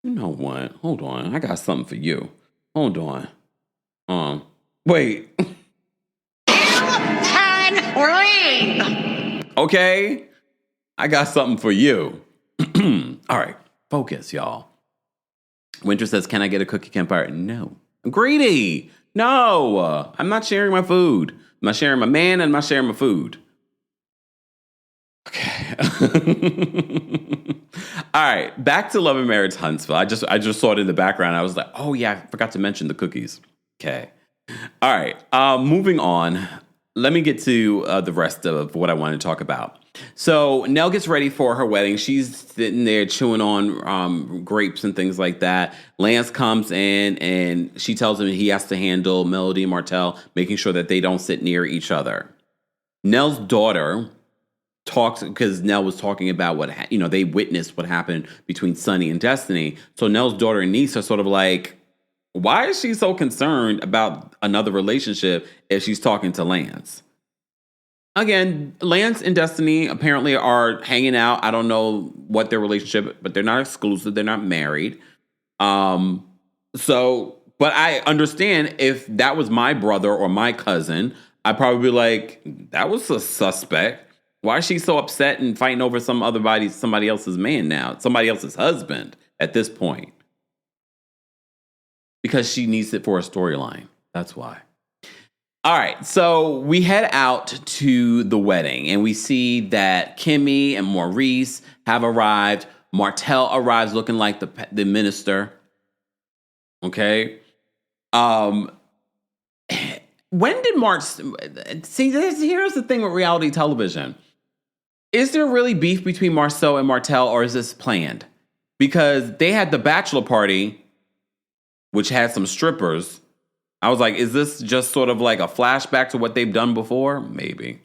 You know what? Hold on. I got something for you. Hold on. Wait. Okay. I got something for you. All right. Focus, y'all. Winter says, can I get a cookie, Kempire? No. I'm greedy. No. I'm not sharing my food. I'm not sharing my man and I'm not sharing my food. Okay. All right. Back to Love and Marriage Huntsville. I just saw it in the background. I was like, oh yeah, I forgot to mention the cookies. Okay. All right. Moving on. Let me get to the rest of what I want to talk about. So Nell gets ready for her wedding. She's sitting there chewing on grapes and things like that. Lance comes in and she tells him he has to handle Melody and Martell, making sure that they don't sit near each other. Nell's daughter talks, because Nell was talking about what, they witnessed what happened between Sonny and Destiny. So Nell's daughter and niece are sort of like, why is she so concerned about another relationship if she's talking to Lance? Again, Lance and Destiny apparently are hanging out. I don't know what their relationship, but they're not exclusive. They're not married. But I understand if that was my brother or my cousin, I'd probably be like, that was a suspect. Why is she so upset and fighting over somebody else's man now, somebody else's husband at this point? Because she needs it for a storyline. That's why. All right, so we head out to the wedding, and we see that Kimmy and Maurice have arrived. Martell arrives looking like the minister. Okay. When did Mark see? Here's the thing with reality television: is there really beef between Marceau and Martell, or is this planned? Because they had the bachelor party, which had some strippers. I was like, is this just sort of like a flashback to what they've done before? Maybe.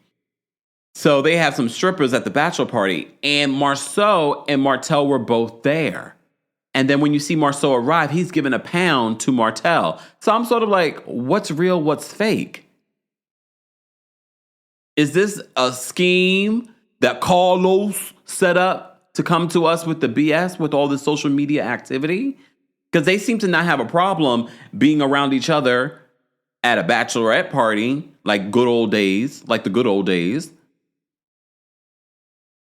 So they have some strippers at the bachelor party, and Marceau and Martell were both there. And then when you see Marceau arrive, he's giving £1 to Martell. So I'm sort of like, what's real, what's fake? Is this a scheme that Carlos set up to come to us with the BS, with all this social media activity? Because they seem to not have a problem being around each other at a bachelorette party, like the good old days.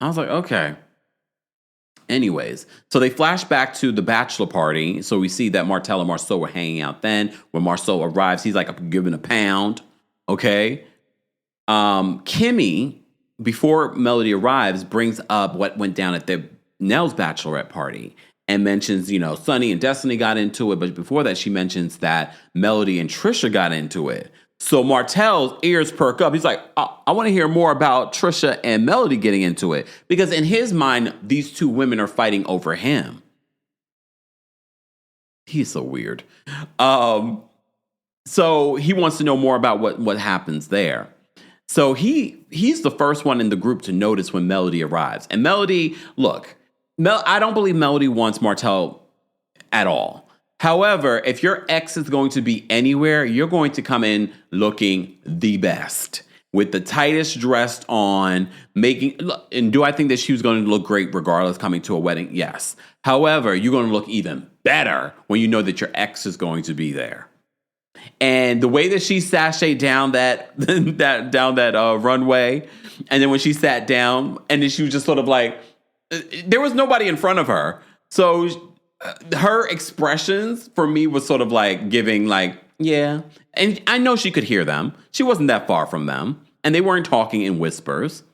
I was like, okay. Anyways, so they flash back to the bachelor party. So we see that Martell and Marceau were hanging out then. When Marceau arrives, he's like, I'm giving £1. Okay. Kimmy, before Melody arrives, brings up what went down at the Nell's bachelorette party and mentions, Sunny and Destiny got into it. But before that, she mentions that Melody and Trisha got into it. So Martell's ears perk up. He's like, I want to hear more about Trisha and Melody getting into it. Because in his mind, these two women are fighting over him. He's so weird. So he wants to know more about what happens there. So he's the first one in the group to notice when Melody arrives. And Melody, look, I don't believe Melody wants Martell at all. However, if your ex is going to be anywhere, you're going to come in looking the best with the tightest dressed on, and do I think that she was going to look great regardless coming to a wedding? Yes. However, you're going to look even better when you know that your ex is going to be there. And the way that she sashayed down that runway, and then when she sat down, and then she was just sort of like, there was nobody in front of her. So her expressions for me was sort of like giving like, yeah. And I know she could hear them. She wasn't that far from them. And they weren't talking in whispers.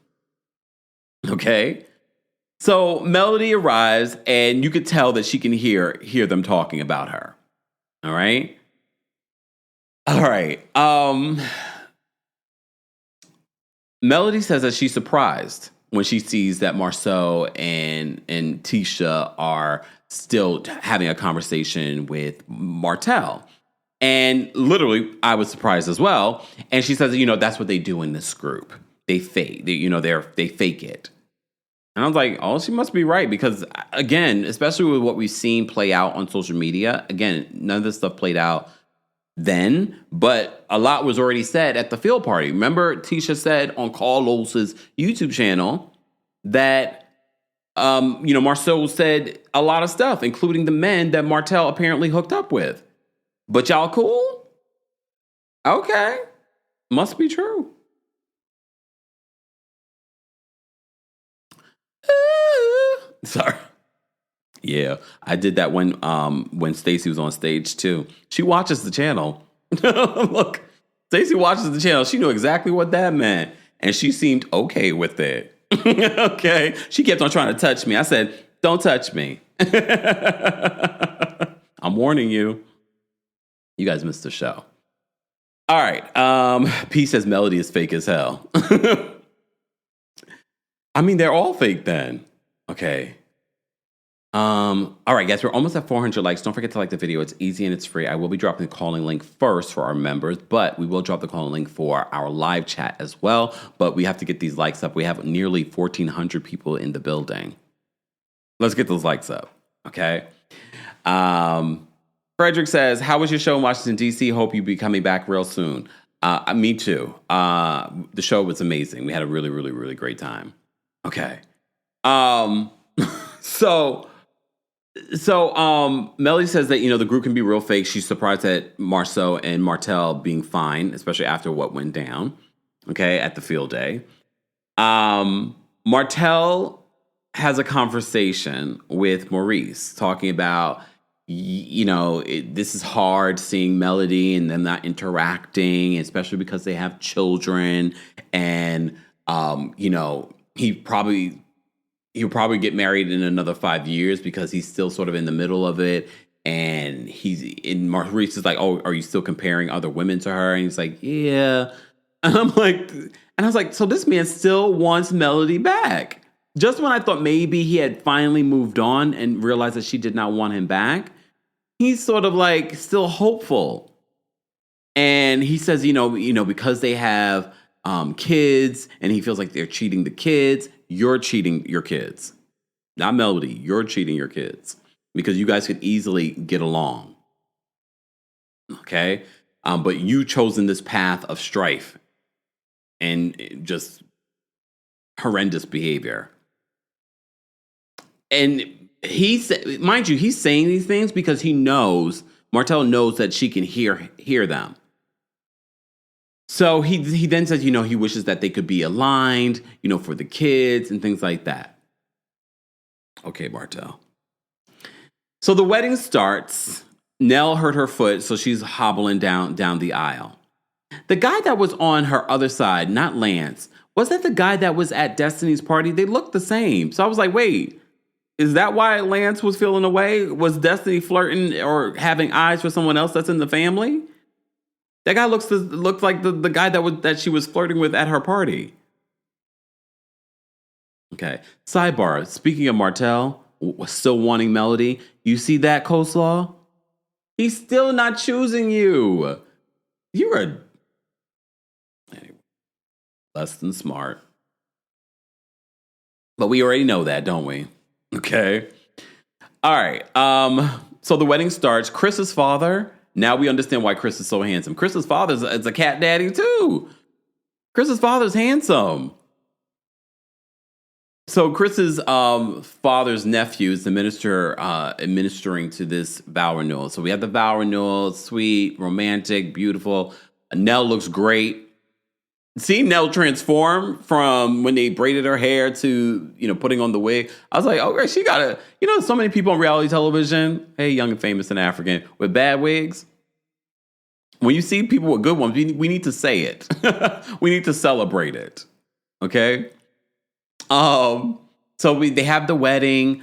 Okay. So Melody arrives and you could tell that she can hear them talking about her. All right. All right. Melody says that she's surprised when she sees that Marceau and Tisha are still having a conversation with Martell. And literally, I was surprised as well. And she says, that's what they do in this group. They fake, they fake it. And I was like, oh, she must be right. Because again, especially with what we've seen play out on social media, again, none of this stuff played out then, but a lot was already said at the field party. Remember, Tisha said on Carlos's YouTube channel that Marceau said a lot of stuff, including the men that Martell apparently hooked up with. But y'all cool? Okay. Must be true. Sorry. Yeah, I did that when Stacey was on stage too. She watches the channel. Look, Stacey watches the channel. She knew exactly what that meant. And she seemed okay with it. Okay. She kept on trying to touch me. I said, don't touch me. I'm warning you. You guys missed the show. All right. P says Melody is fake as hell. I mean, they're all fake then. Okay. All right, guys, we're almost at 400 likes. Don't forget to like the video. It's easy and it's free. I will be dropping the calling link first for our members, but we will drop the calling link for our live chat as well. But we have to get these likes up. We have nearly 1,400 people in the building. Let's get those likes up, okay? Frederick says, how was your show in Washington, D.C.? Hope you'll be coming back real soon. Me too. The show was amazing. We had a really, really, really great time. Okay. So Melody says that, the group can be real fake. She's surprised at Marceau and Martell being fine, especially after what went down, okay, at the field day. Martell has a conversation with Maurice talking about, this is hard seeing Melody and them not interacting, especially because they have children. And, he'll probably get married in another 5 years because he's still sort of in the middle of it. And Maurice is like, oh, are you still comparing other women to her? And he's like, yeah. And I was like, so this man still wants Melody back. Just when I thought maybe he had finally moved on and realized that she did not want him back, he's sort of like still hopeful. And he says, because they have kids and he feels like they're cheating the kids, you're cheating your kids. Not Melody, you're cheating your kids. Because you guys could easily get along. Okay? But you chosen this path of strife and just horrendous behavior. And mind you, he's saying these things because Martell knows that she can hear them. So he then says, he wishes that they could be aligned, for the kids and things like that. Okay, Martell. So the wedding starts. Nell hurt her foot, so she's hobbling down the aisle. The guy that was on her other side, not Lance, was that the guy that was at Destiny's party? They looked the same. So I was like, wait, is that why Lance was feeling away? Was Destiny flirting or having eyes for someone else that's in the family? That guy looked like the guy that she was flirting with at her party. Okay. Sidebar. Speaking of Martell, still wanting Melody. You see that, Coleslaw? He's still not choosing you. You're less than smart. But we already know that, don't we? Okay. All right. So the wedding starts. Chris's father. Now we understand why Chris is so handsome. Chris's father is a cat daddy too. Chris's father's handsome. So Chris's father's nephew is the minister administering to this vow renewal. So we have the vow renewal, sweet, romantic, beautiful. Nell looks great. Seeing Nell transform from when they braided her hair to, putting on the wig. I was like, oh, great, she got a, so many people on reality television, hey, young and famous and African, with bad wigs. When you see people with good ones, we need to say it. We need to celebrate it. Okay? So they have the wedding.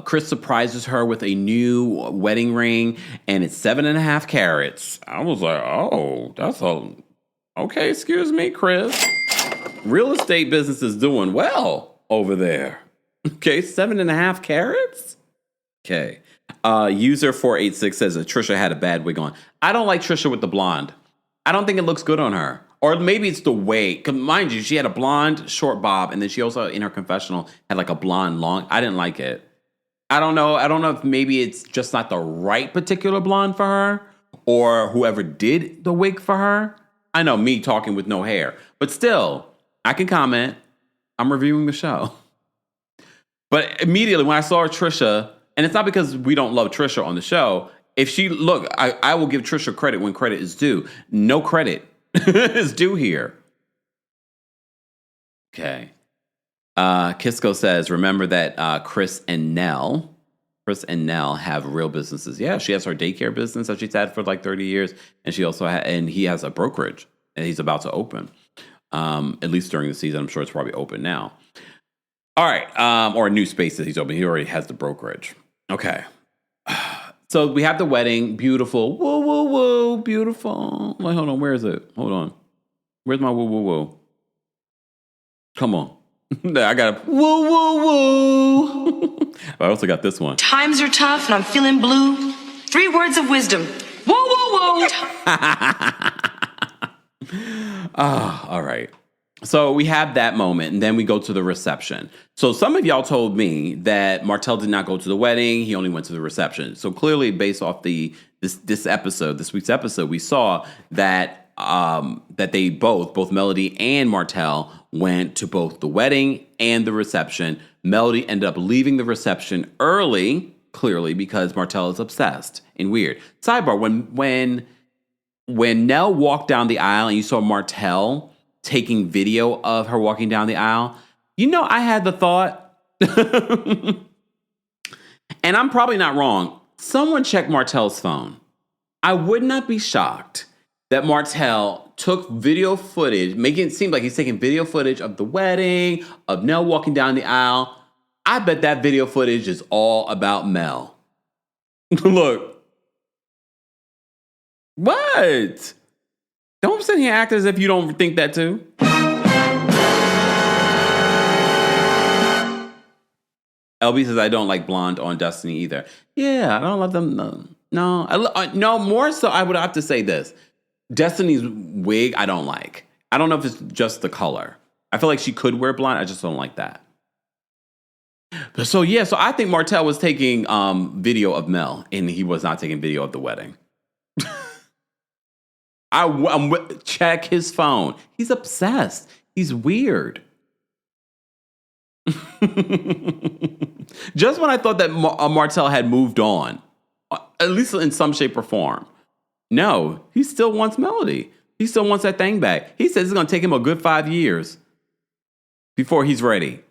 Chris surprises her with a new wedding ring, and it's 7.5 carats. I was like, oh, that's okay. Excuse me, Chris. Real estate business is doing well over there. Okay, 7.5 carats. Okay. User 486 says that Trisha had a bad wig on. I don't like Trisha with the blonde. I don't think it looks good on her. Or maybe it's the way, because mind you, she had a blonde short bob, and then she also, in her confessional, had like a blonde long. I didn't like it. I don't know if maybe it's just not the right particular blonde for her, or whoever did the wig for her. I know, me talking with no hair. But still, I can comment. I'm reviewing the show. But immediately when I saw Trisha, and it's not because we don't love Trisha on the show, I will give Trisha credit when credit is due. No credit is due here. Okay. Kisco says, remember that Chris and Nell have real businesses. Yeah, she has her daycare business that she's had for like 30 years. And she also and he has a brokerage and he's about to open. At least during the season. I'm sure it's probably open now. All right. Or a new space that he's open. He already has the brokerage. Okay. So we have the wedding. Beautiful. Woo, woo, woo. Beautiful. Wait, hold on. Where is it? Hold on. Where's my woo, woo, woo? Come on. I got a woo, woo, woo. I also got this one. Times are tough and I'm feeling blue. 3 words of wisdom. Woo, woo, woo. All right. So we have that moment, and then we go to the reception. So some of y'all told me that Martell did not go to the wedding; he only went to the reception. So clearly, based off this week's episode, we saw that that they both Melody and Martell went to both the wedding and the reception. Melody ended up leaving the reception early, clearly because Martell is obsessed and weird. Sidebar: when Nell walked down the aisle and you saw Martell taking video of her walking down the aisle, I had the thought, and I'm probably not wrong, someone check Martell's phone. I would not be shocked that Martell took video footage, making it seem like he's taking video footage of the wedding, of Nell walking down the aisle. I bet that video footage is all about Mel. Look. What? Don't sit here and act as if you don't think that too. LB says, I don't like blonde on Destiny either. Yeah, I don't love them. No, more so I would have to say this. Destiny's wig, I don't like. I don't know if it's just the color. I feel like she could wear blonde. I just don't like that. So I think Martell was taking video of Mel, and he was not taking video of the wedding. Check his phone. He's obsessed. He's weird. Just when I thought that Martell had moved on, at least in some shape or form. No, he still wants Melody. He still wants that thing back. He says it's going to take him a good 5 years before he's ready.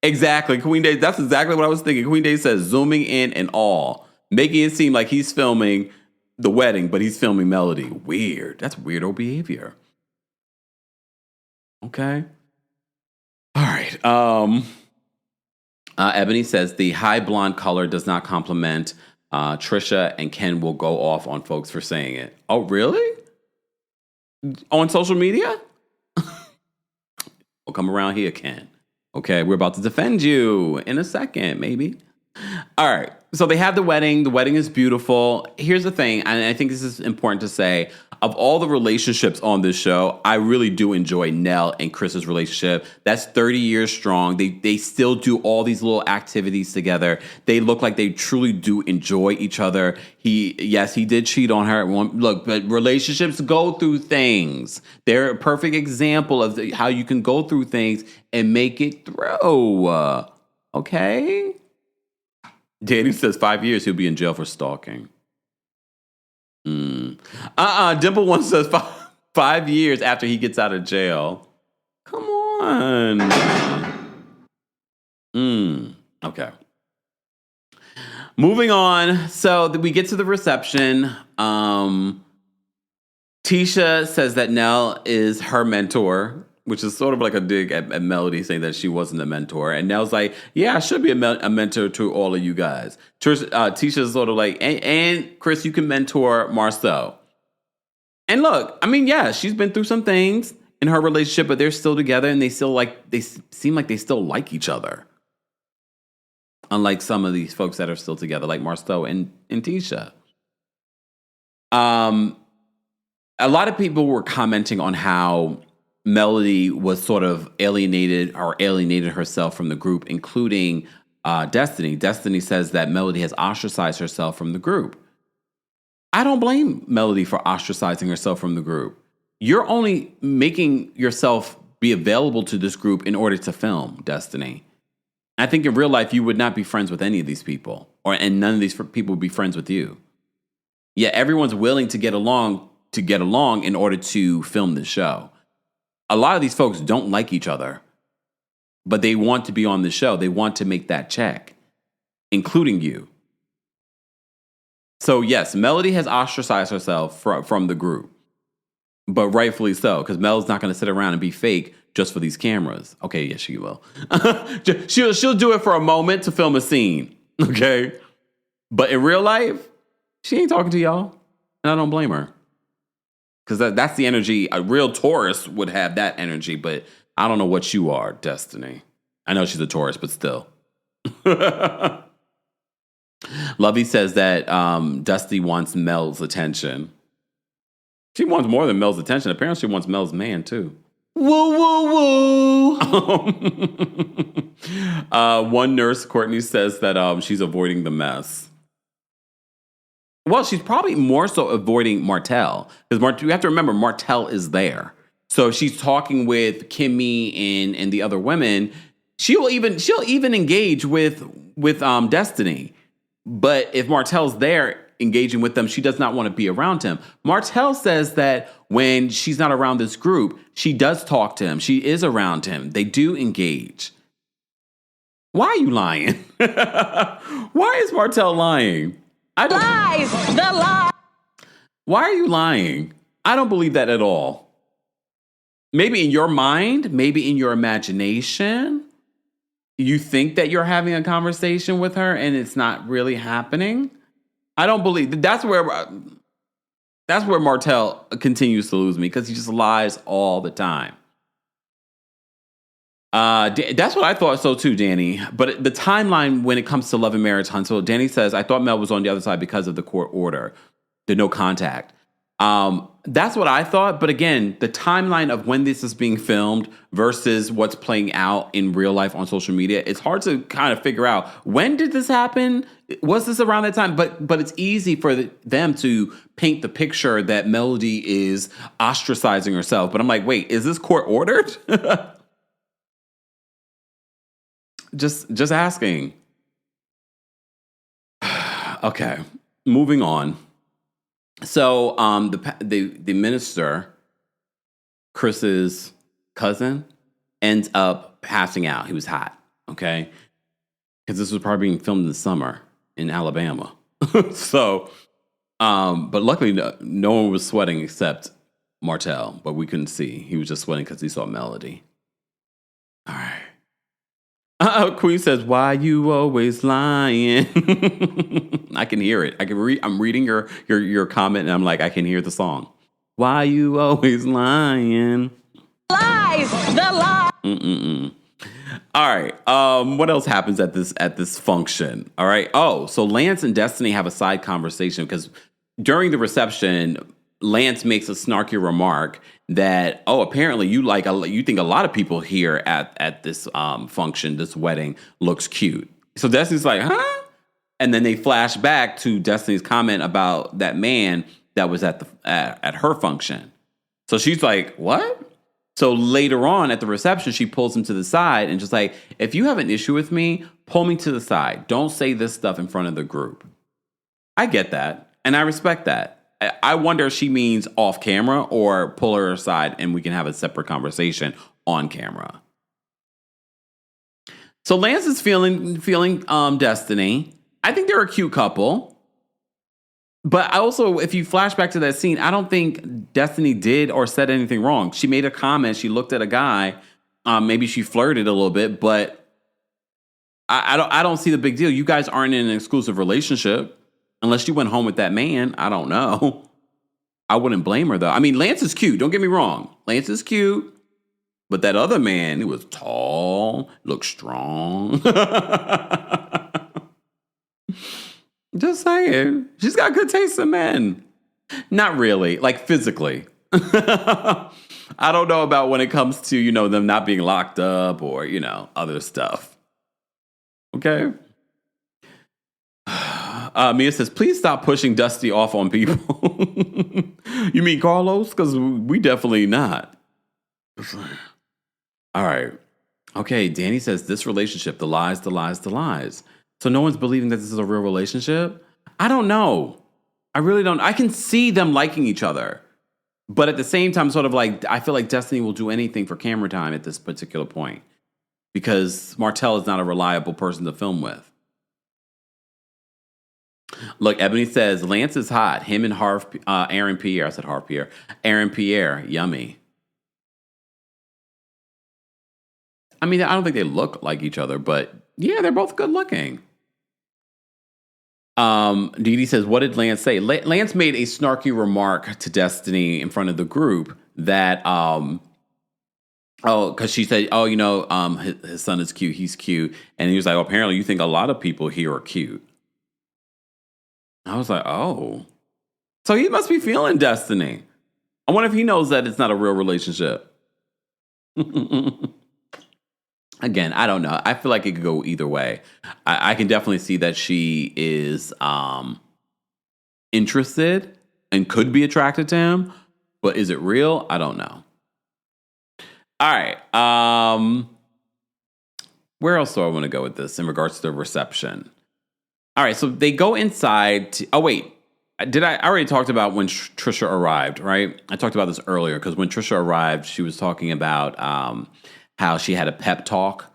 Exactly. Queen Day, that's exactly what I was thinking. Queen Day says zooming in and all, making it seem like he's filming the wedding, but he's filming Melody. Weird. That's weirdo behavior. Okay. All right. Ebony says the high blonde color does not complement. Trisha and Ken will go off on folks for saying it. Oh, really? On social media? We'll come around here, Ken. Okay, we're about to defend you in a second, maybe. All right, so they have the wedding. The wedding is beautiful. Here's the thing, and I think this is important to say. Of all the relationships on this show, I really do enjoy Nell and Chris's relationship. That's 30 years strong. They still do all these little activities together. They look like they truly do enjoy each other. He did cheat on her. Look, but relationships go through things. They're a perfect example of how you can go through things and make it through. Okay? Danny says 5 years he'll be in jail for stalking. Dimple once says 5 years after he gets out of jail. Come on. Okay. Moving on. So we get to the reception. Tisha says that Nell is her mentor, which is sort of like a dig at Melody, saying that she wasn't a mentor. And Nell's like, yeah, I should be a mentor to all of you guys. Tisha's sort of like, and Chris, you can mentor Marceau. And look, I mean, yeah, she's been through some things in her relationship, but they're still together, and they seem like they still like each other. Unlike some of these folks that are still together, like Marceau and Tisha. A lot of people were commenting on how Melody was sort of alienated herself from the group, including Destiny. Destiny says that Melody has ostracized herself from the group. I don't blame Melody for ostracizing herself from the group. You're only making yourself be available to this group in order to film, Destiny. I think in real life, you would not be friends with any of these people, and none of these people would be friends with you. Yet everyone's willing to get along in order to film this show. A lot of these folks don't like each other, but they want to be on the show. They want to make that check, including you. So yes, Melody has ostracized herself from the group, but rightfully so, because Mel's not going to sit around and be fake just for these cameras. Okay, yes, she will. she'll do it for a moment to film a scene, okay? But in real life, she ain't talking to y'all, and I don't blame her. Because that's the energy, a real Taurus would have that energy, but I don't know what you are, Destiny. I know she's a Taurus, but still. Lovey says that Dusty wants Mel's attention. She wants more than Mel's attention. Apparently she wants Mel's man, too. Woo, woo, woo. One nurse, Courtney, says that she's avoiding the mess. Well, she's probably more so avoiding Martell. Because you have to remember, Martell is there. So if she's talking with Kimmy and the other women, she'll even engage with Destiny. But if Martell's there engaging with them, she does not want to be around him. Martell says that when she's not around this group, she does talk to him. She is around him. They do engage. Why are you lying? Why is Martell lying? Lies! The lie! Why are you lying? I don't believe that at all. Maybe in your mind, maybe in your imagination, you think that you're having a conversation with her and it's not really happening. I don't believe that's where Martell continues to lose me because he just lies all the time. That's what I thought so too, Danny. But the timeline when it comes to Love and Marriage Huntsville, Danny says, I thought Mel was on the other side because of the court order, the no contact. That's what I thought. But again, the timeline of when this is being filmed versus what's playing out in real life on social media, it's hard to kind of figure out when did this happen? Was this around that time? But it's easy for them to paint the picture that Melody is ostracizing herself. But I'm like, wait, is this court ordered? Just asking. Okay, moving on. So the minister, Chris's cousin, ends up passing out. He was hot, okay? Because this was probably being filmed in the summer in Alabama. So, but luckily no one was sweating except Martell, but we couldn't see. He was just sweating because he saw Melody. All right. Queen says, "Why you always lying?" I can hear it. I can read. I'm reading your comment, and I'm like, I can hear the song. Why you always lying? Lies, the lie. All right. What else happens at this function? All right. Oh, so Lance and Destiny have a side conversation because during the reception, Lance makes a snarky remark that, apparently you think a lot of people here at this function, this wedding, looks cute. So Destiny's like, huh? And then they flash back to Destiny's comment about that man that was at her function. So she's like, what? So later on at the reception, she pulls him to the side and just like, if you have an issue with me, pull me to the side. Don't say this stuff in front of the group. I get that. And I respect that. I wonder if she means off camera or pull her aside and we can have a separate conversation on camera. So Lance is feeling Destiny. I think they're a cute couple. But also, if you flash back to that scene, I don't think Destiny did or said anything wrong. She made a comment. She looked at a guy. Maybe she flirted a little bit, but I don't see the big deal. You guys aren't in an exclusive relationship. Unless you went home with that man, I don't know. I wouldn't blame her, though. I mean, Lance is cute. Don't get me wrong. Lance is cute. But that other man, he was tall, looked strong. Just saying. She's got good taste in men. Not really. Like, physically. I don't know about when it comes to, them not being locked up or, other stuff. Okay? Mia says, please stop pushing Dusty off on people. You mean Carlos? Because we definitely not. All right. Okay, Danny says, this relationship, the lies, the lies, the lies. So no one's believing that this is a real relationship? I don't know. I really don't. I can see them liking each other. But at the same time, sort of like, I feel like Destiny will do anything for camera time at this particular point. Because Martell is not a reliable person to film with. Look, Ebony says, Lance is hot. Him and Aaron Pierre. I said Harv Pierre. Aaron Pierre. Yummy. I mean, I don't think they look like each other, but yeah, they're both good looking. Dee Dee says, what did Lance say? Lance made a snarky remark to Destiny in front of the group that, because she said, his son is cute. He's cute. And he was like, apparently you think a lot of people here are cute. I was like, oh. So he must be feeling Destiny. I wonder if he knows that it's not a real relationship. Again, I don't know. I feel like it could go either way. I can definitely see that she is interested and could be attracted to him. But is it real? I don't know. All right. Where else do I want to go with this in regards to the reception? All right, so they go inside. I already talked about when Trisha arrived, right? I talked about this earlier because when Trisha arrived, she was talking about how she had a pep talk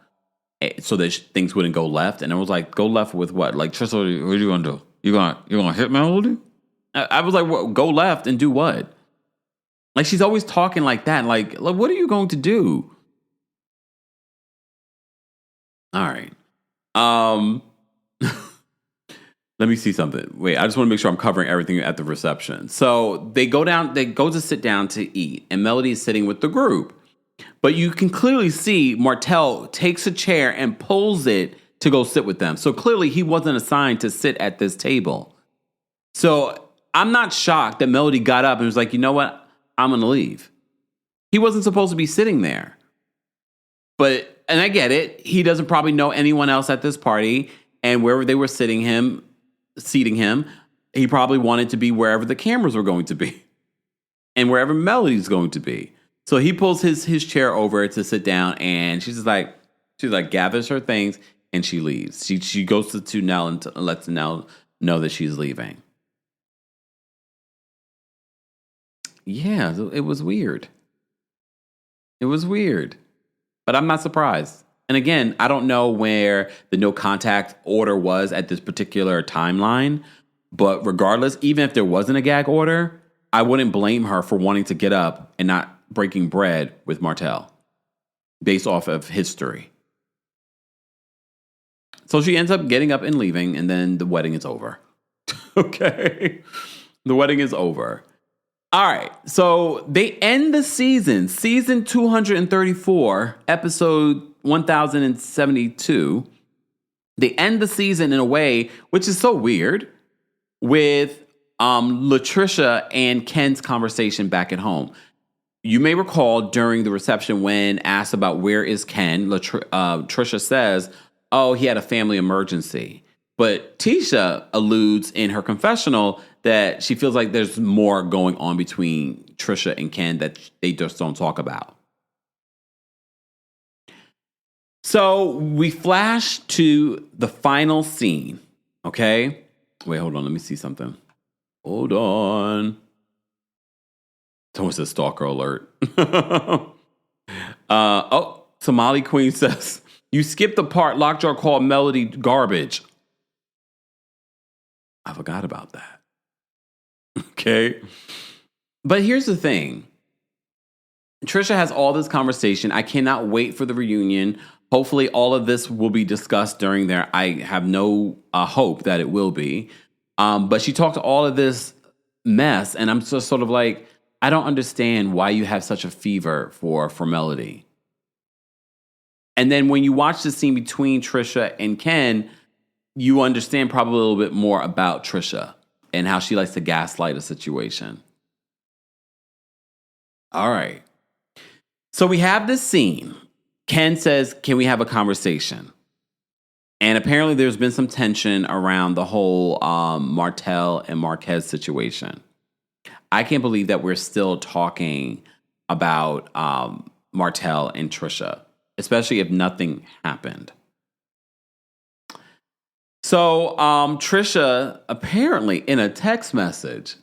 so that things wouldn't go left. And I was like, go left with what? Like, Trisha, what are you going to do? You gonna hit Melody? I was like, well, go left and do what? Like, she's always talking like that. Like, what are you going to do? All right. Let me see something. Wait, I just want to make sure I'm covering everything at the reception. So they go to sit down to eat, and Melody is sitting with the group. But you can clearly see Martell takes a chair and pulls it to go sit with them. So clearly he wasn't assigned to sit at this table. So I'm not shocked that Melody got up and was like, you know what? I'm going to leave. He wasn't supposed to be sitting there. And I get it. He doesn't probably know anyone else at this party. And wherever they were seating him, he probably wanted to be wherever the cameras were going to be. And wherever Melody's going to be. So he pulls his chair over to sit down, and she's like gathers her things and she leaves. She goes to Nell and lets Nell know that she's leaving. Yeah, it was weird. It was weird, but I'm not surprised. And again, I don't know where the no contact order was at this particular timeline, but regardless, even if there wasn't a gag order, I wouldn't blame her for wanting to get up and not breaking bread with Martell based off of history. So she ends up getting up and leaving, and then the wedding is over. Okay. The wedding is over. All right. So they end the season 234, episode 1072. They end the season in a way which is so weird with Latricia and Ken's conversation back at home. You may recall during the reception when asked about where is Ken, Trisha says, oh, he had a family emergency. But Tisha alludes in her confessional that she feels like there's more going on between Trisha and Ken that they just don't talk about. So we flash to the final scene, okay? Wait, hold on. Let me see something. Hold on. Someone says stalker alert. Somali Queen says, you skipped the part Lockjaw called Melody garbage. I forgot about that. Okay. But here's the thing. Trisha has all this conversation. I cannot wait for the reunion. Hopefully all of this will be discussed during there. I have no hope that it will be. But she talked all of this mess, and I'm just sort of like, I don't understand why you have such a fever for Melody. And then when you watch the scene between Trisha and Ken, you understand probably a little bit more about Trisha and how she likes to gaslight a situation. All right. So we have this scene. Ken says, can we have a conversation? And apparently there's been some tension around the whole Martell and Marquez situation. I can't believe that we're still talking about Martell and Trisha, especially if nothing happened. So Trisha apparently in a text message,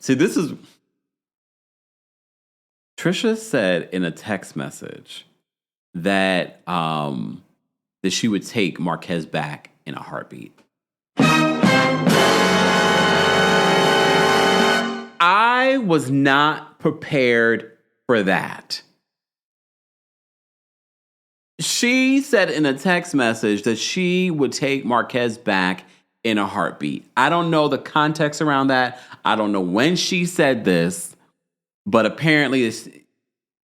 Trisha said in a text message that that she would take Marquez back in a heartbeat. I was not prepared for that. She said in a text message that she would take Marquez back in a heartbeat. I don't know the context around that. I don't know when she said this, but apparently,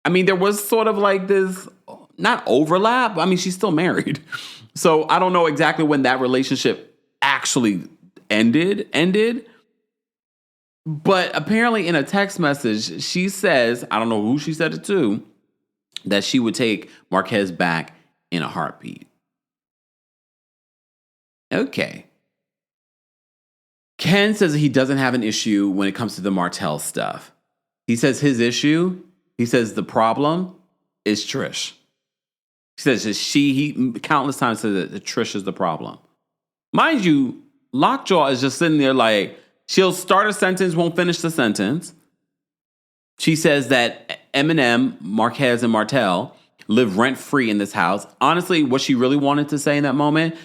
there was sort of like this, not overlap. She's still married. So I don't know exactly when that relationship actually ended. But apparently in a text message, she says, I don't know who she said it to, that she would take Marquez back in a heartbeat. Okay. Ken says that he doesn't have an issue when it comes to the Martell stuff. He says the problem is Trish. He says that he countless times says that Trish is the problem. Mind you, Lockjaw is just sitting there like, she'll start a sentence, won't finish the sentence. She says that Eminem, Marquez, and Martell live rent-free in this house. Honestly, what she really wanted to say in that moment,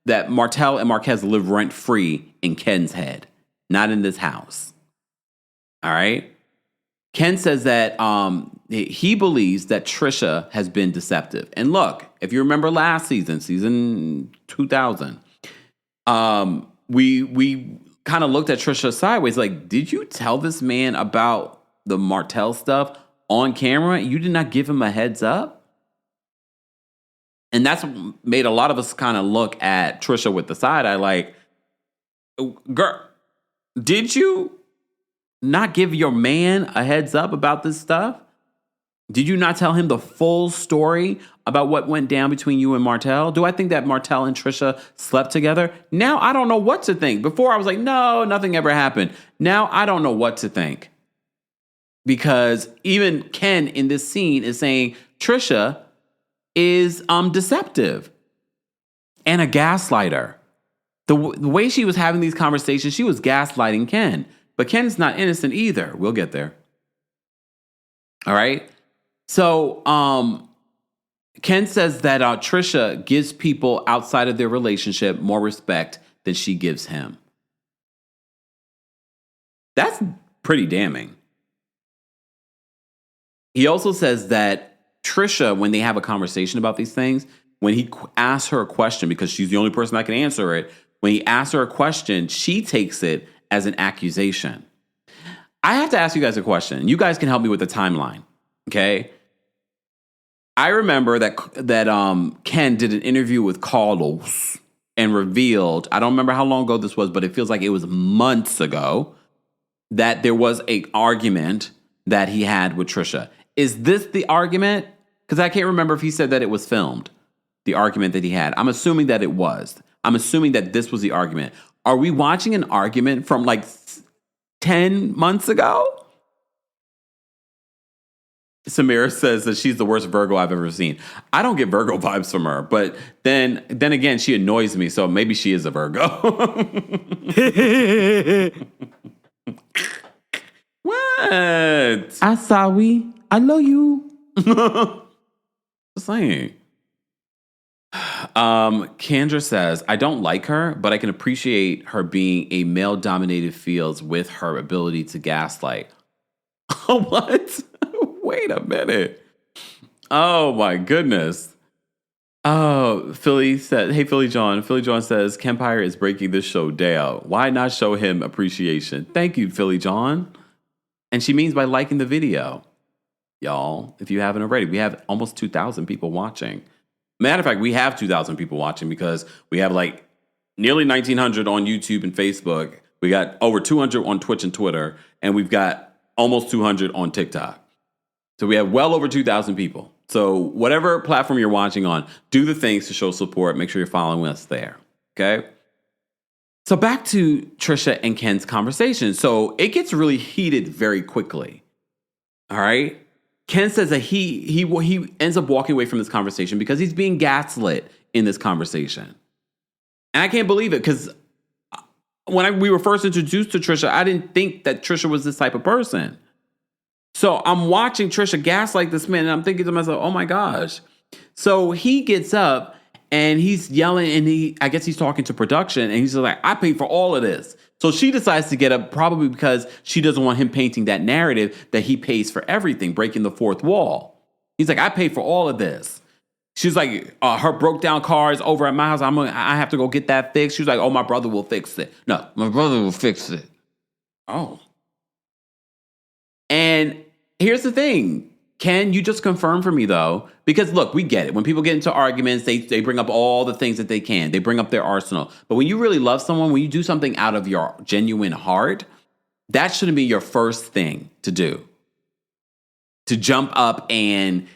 that Martell and Marquez live rent-free in Ken's head, not in this house. All right? Ken says that he believes that Trisha has been deceptive. And look, if you remember last season 2000, we kind of looked at Trisha sideways, like, did you tell this man about the Martell stuff on camera? You did not give him a heads up? And that's made a lot of us kind of look at Trisha with the side eye like, girl, did you not give your man a heads up about this stuff? Did you not tell him the full story about what went down between you and Martell? Do I think that Martell and Trisha slept together? Now I don't know what to think. Before I was like, no, nothing ever happened. Now I don't know what to think. Because even Ken in this scene is saying Trisha is deceptive and a gaslighter. The way she was having these conversations, she was gaslighting Ken. But Ken's not innocent either. We'll get there. All right? So, Ken says that Trisha gives people outside of their relationship more respect than she gives him. That's pretty damning. He also says that Trisha, when they have a conversation about these things, when he asks her a question, because she's the only person that can answer it, when he asks her a question, she takes it as an accusation. I have to ask you guys a question. You guys can help me with the timeline, okay? I remember that Ken did an interview with Carlos and revealed, I don't remember how long ago this was, but it feels like it was months ago, that there was an argument that he had with Trisha. Is this the argument? Because I can't remember if he said that it was filmed, the argument that he had. I'm assuming that it was. I'm assuming that this was the argument. Are we watching an argument from like 10 months ago? Samira says that she's the worst Virgo I've ever seen. I don't get Virgo vibes from her, but then again, she annoys me, so maybe she is a Virgo. What? Asawi, I love you. Just saying. Kendra says, I don't like her, but I can appreciate her being a male-dominated fields with her ability to gaslight. Oh, what? Wait a minute. Oh, my goodness. Oh, Philly said, hey, Philly John. Philly John says, Kempire is breaking this show down. Why not show him appreciation? Thank you, Philly John. And she means by liking the video. Y'all, if you haven't already, we have almost 2,000 people watching. Matter of fact, we have 2,000 people watching because we have like nearly 1,900 on YouTube and Facebook. We got over 200 on Twitch and Twitter, and we've got almost 200 on TikTok. So we have well over 2,000 people. So whatever platform you're watching on, do the things to show support. Make sure you're following us there. Okay? So back to Trisha and Ken's conversation. So it gets really heated very quickly. All right? Ken says that he ends up walking away from this conversation because he's being gaslit in this conversation. And I can't believe it because when we were first introduced to Trisha, I didn't think that Trisha was this type of person. So I'm watching Trisha gaslight this man, and I'm thinking to myself, oh my gosh. So he gets up and he's yelling, and I guess he's talking to production, and he's like, I paid for all of this. So she decides to get up probably because she doesn't want him painting that narrative that he pays for everything, breaking the fourth wall. He's like, I paid for all of this. She's like, her broke down car is over at my house. I have to go get that fixed. She's like, oh, my brother will fix it. No, my brother will fix it. Oh. And here's the thing. Can you just confirm for me, though? Because, look, we get it. When people get into arguments, they bring up all the things that they can. They bring up their arsenal. But when you really love someone, when you do something out of your genuine heart, that shouldn't be your first thing to do. To jump up and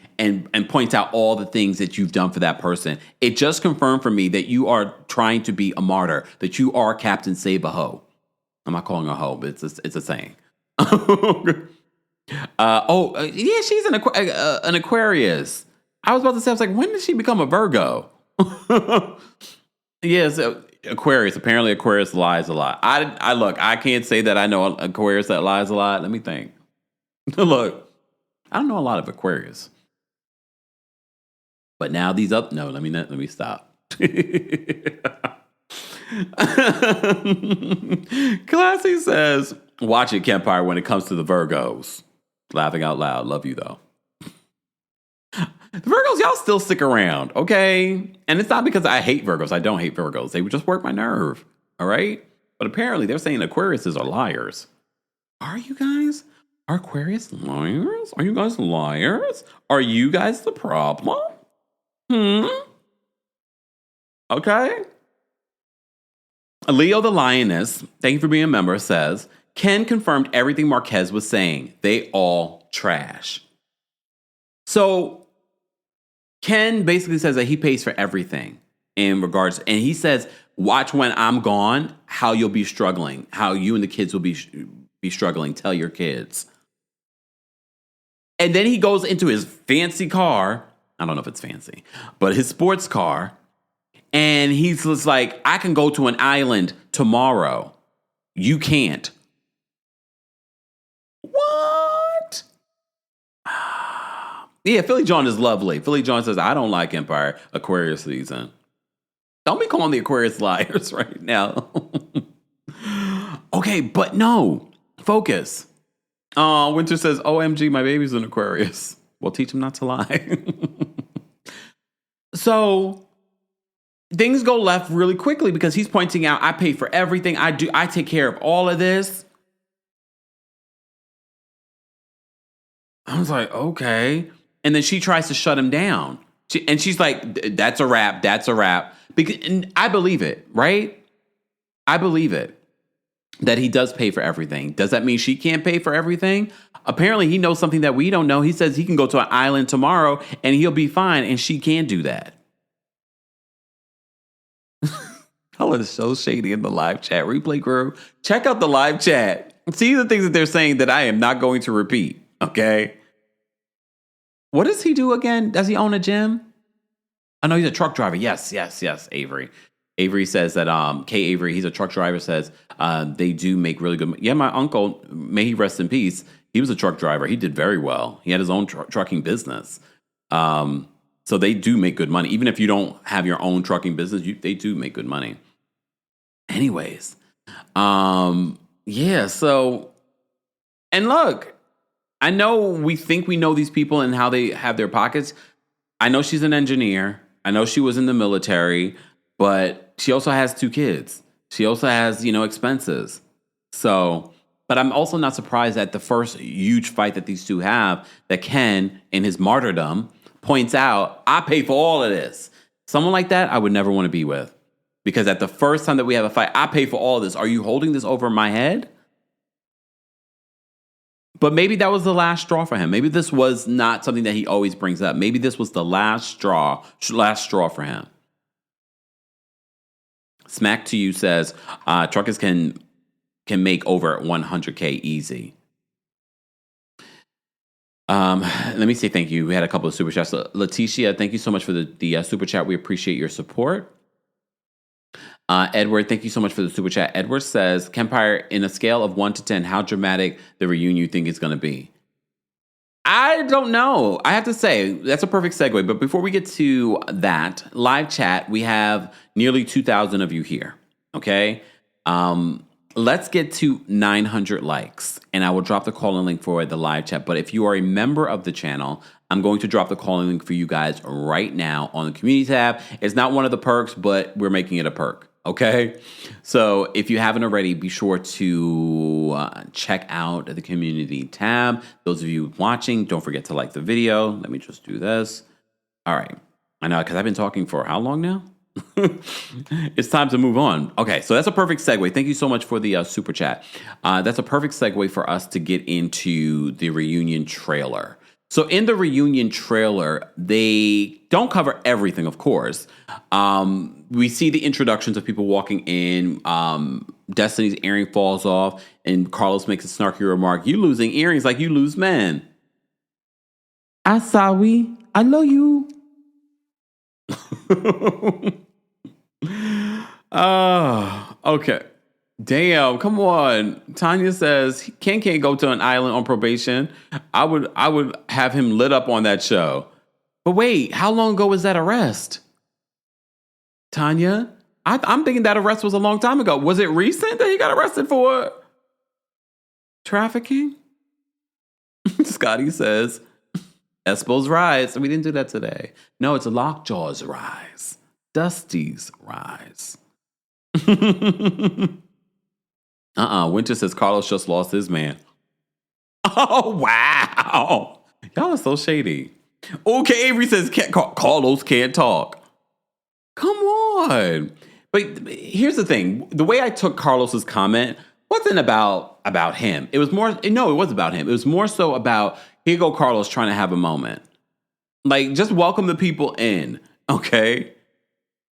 point out all the things that you've done for that person. It just confirmed for me that you are trying to be a martyr, that you are Captain Save a Hoe. I'm not calling her a hoe, but it's a saying. Yeah, she's an Aquarius. I was about to say, I was like, when did she become a Virgo? Yes, Aquarius. Apparently, Aquarius lies a lot. I can't say that I know an Aquarius that lies a lot. Let me think. Look, I don't know a lot of Aquarius. But now these up. No, let me stop. Classy says, watch it, Kempire, when it comes to the Virgos. Laughing out loud. Love you, though. The Virgos, y'all still stick around, okay? And it's not because I hate Virgos. I don't hate Virgos. They would just work my nerve, all right? But apparently they're saying Aquariuses are liars. Are you guys? Are Aquarius liars? Are you guys liars? Are you guys the problem? Okay. Leo the Lioness, thank you for being a member, says, Ken confirmed everything Marquez was saying. They all trash. So Ken basically says that he pays for everything in regards, and he says, watch when I'm gone, how you'll be struggling, how you and the kids will be struggling. Tell your kids. And then he goes into his fancy car. I don't know if it's fancy, but his sports car. And he's just like, I can go to an island tomorrow. You can't. What? Yeah, Philly John is lovely. Philly John says, I don't like Empire Aquarius season. Don't be calling the Aquarius liars right now. Okay, but no. Focus. Winter says, OMG, my baby's an Aquarius. Well, teach him not to lie. So things go left really quickly because he's pointing out, I pay for everything. I take care of all of this. I was like, okay. And then she tries to shut him down. She's like, that's a wrap. That's a wrap. And I believe it, right? I believe it. That he does pay for everything. Does that mean she can't pay for everything? Apparently, he knows something that we don't know. He says he can go to an island tomorrow and he'll be fine, and she can't do that. Helen is so shady in the live chat. Replay crew, check out the live chat. See the things that they're saying that I am not going to repeat, okay? What does he do again? Does he own a gym? I know he's a truck driver. Yes, Avery. Avery says that, Kay Avery, he's a truck driver, says they do make really good money. Yeah, my uncle, may he rest in peace, he was a truck driver. He did very well. He had his own trucking business. So they do make good money. Even if you don't have your own trucking business, they do make good money. Anyways, yeah, so, and look, I know we think we know these people and how they have their pockets. I know she's an engineer. I know she was in the military, but she also has 2 kids. She also has, expenses. So, but I'm also not surprised at the first huge fight that these two have, that Ken, in his martyrdom, points out, I pay for all of this. Someone like that, I would never want to be with. Because at the first time that we have a fight, I pay for all of this. Are you holding this over my head? But maybe that was the last straw for him. Maybe this was not something that he always brings up. Maybe this was the last straw for him. Smack to You says, truckers can make over 100K easy. Let me say thank you. We had a couple of super chats. Leticia, thank you so much for the super chat. We appreciate your support. Edward, thank you so much for the super chat. Edward says, Kempire, in a scale of 1 to 10, how dramatic the reunion you think is going to be? I don't know. I have to say, that's a perfect segue. But before we get to that, live chat, we have nearly 2,000 of you here. Okay? Let's get to 900 likes, and I will drop the call-in link for the live chat. But if you are a member of the channel, I'm going to drop the call-in link for you guys right now on the community tab. It's not one of the perks, but we're making it a perk. Okay, so if you haven't already, be sure to check out the community tab. Those of you watching, don't forget to like the video. Let me just do this. All right. I know, because I've been talking for how long now? It's time to move on. Okay, so that's a perfect segue. Thank you so much for the super chat. That's a perfect segue for us to get into the reunion trailer. So in the reunion trailer, they don't cover everything, of course. We see the introductions of people walking in. Destiny's earring falls off, and Carlos makes a snarky remark, you losing earrings like you lose men. Asawi, I love you. Okay. Damn, come on. Tanya says Ken can't go to an island on probation. I would have him lit up on that show. But wait, how long ago was that arrest? Tanya, I'm thinking that arrest was a long time ago. Was it recent that he got arrested for trafficking? Scotty says, Espo's rise. We didn't do that today. No, it's Lockjaw's rise. Dusty's rise. Winter says Carlos just lost his man. Oh, wow. Y'all are so shady. Okay, Avery says Carlos can't talk. Come on. But here's the thing. The way I took Carlos's comment wasn't about him. It was more, no, it was about him. It was more so about, here go Carlos trying to have a moment. Like, just welcome the people in, okay?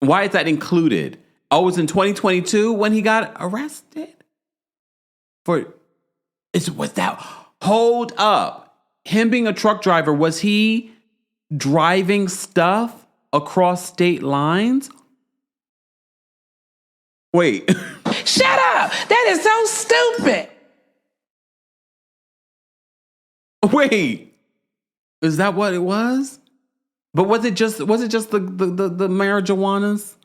Why is that included? Oh, it was in 2022 when he got arrested? Was that, hold up. Him being a truck driver, was he driving stuff across state lines? Wait. Shut up! That is so stupid. Wait. Is that what it was? But was it just the marijuanas?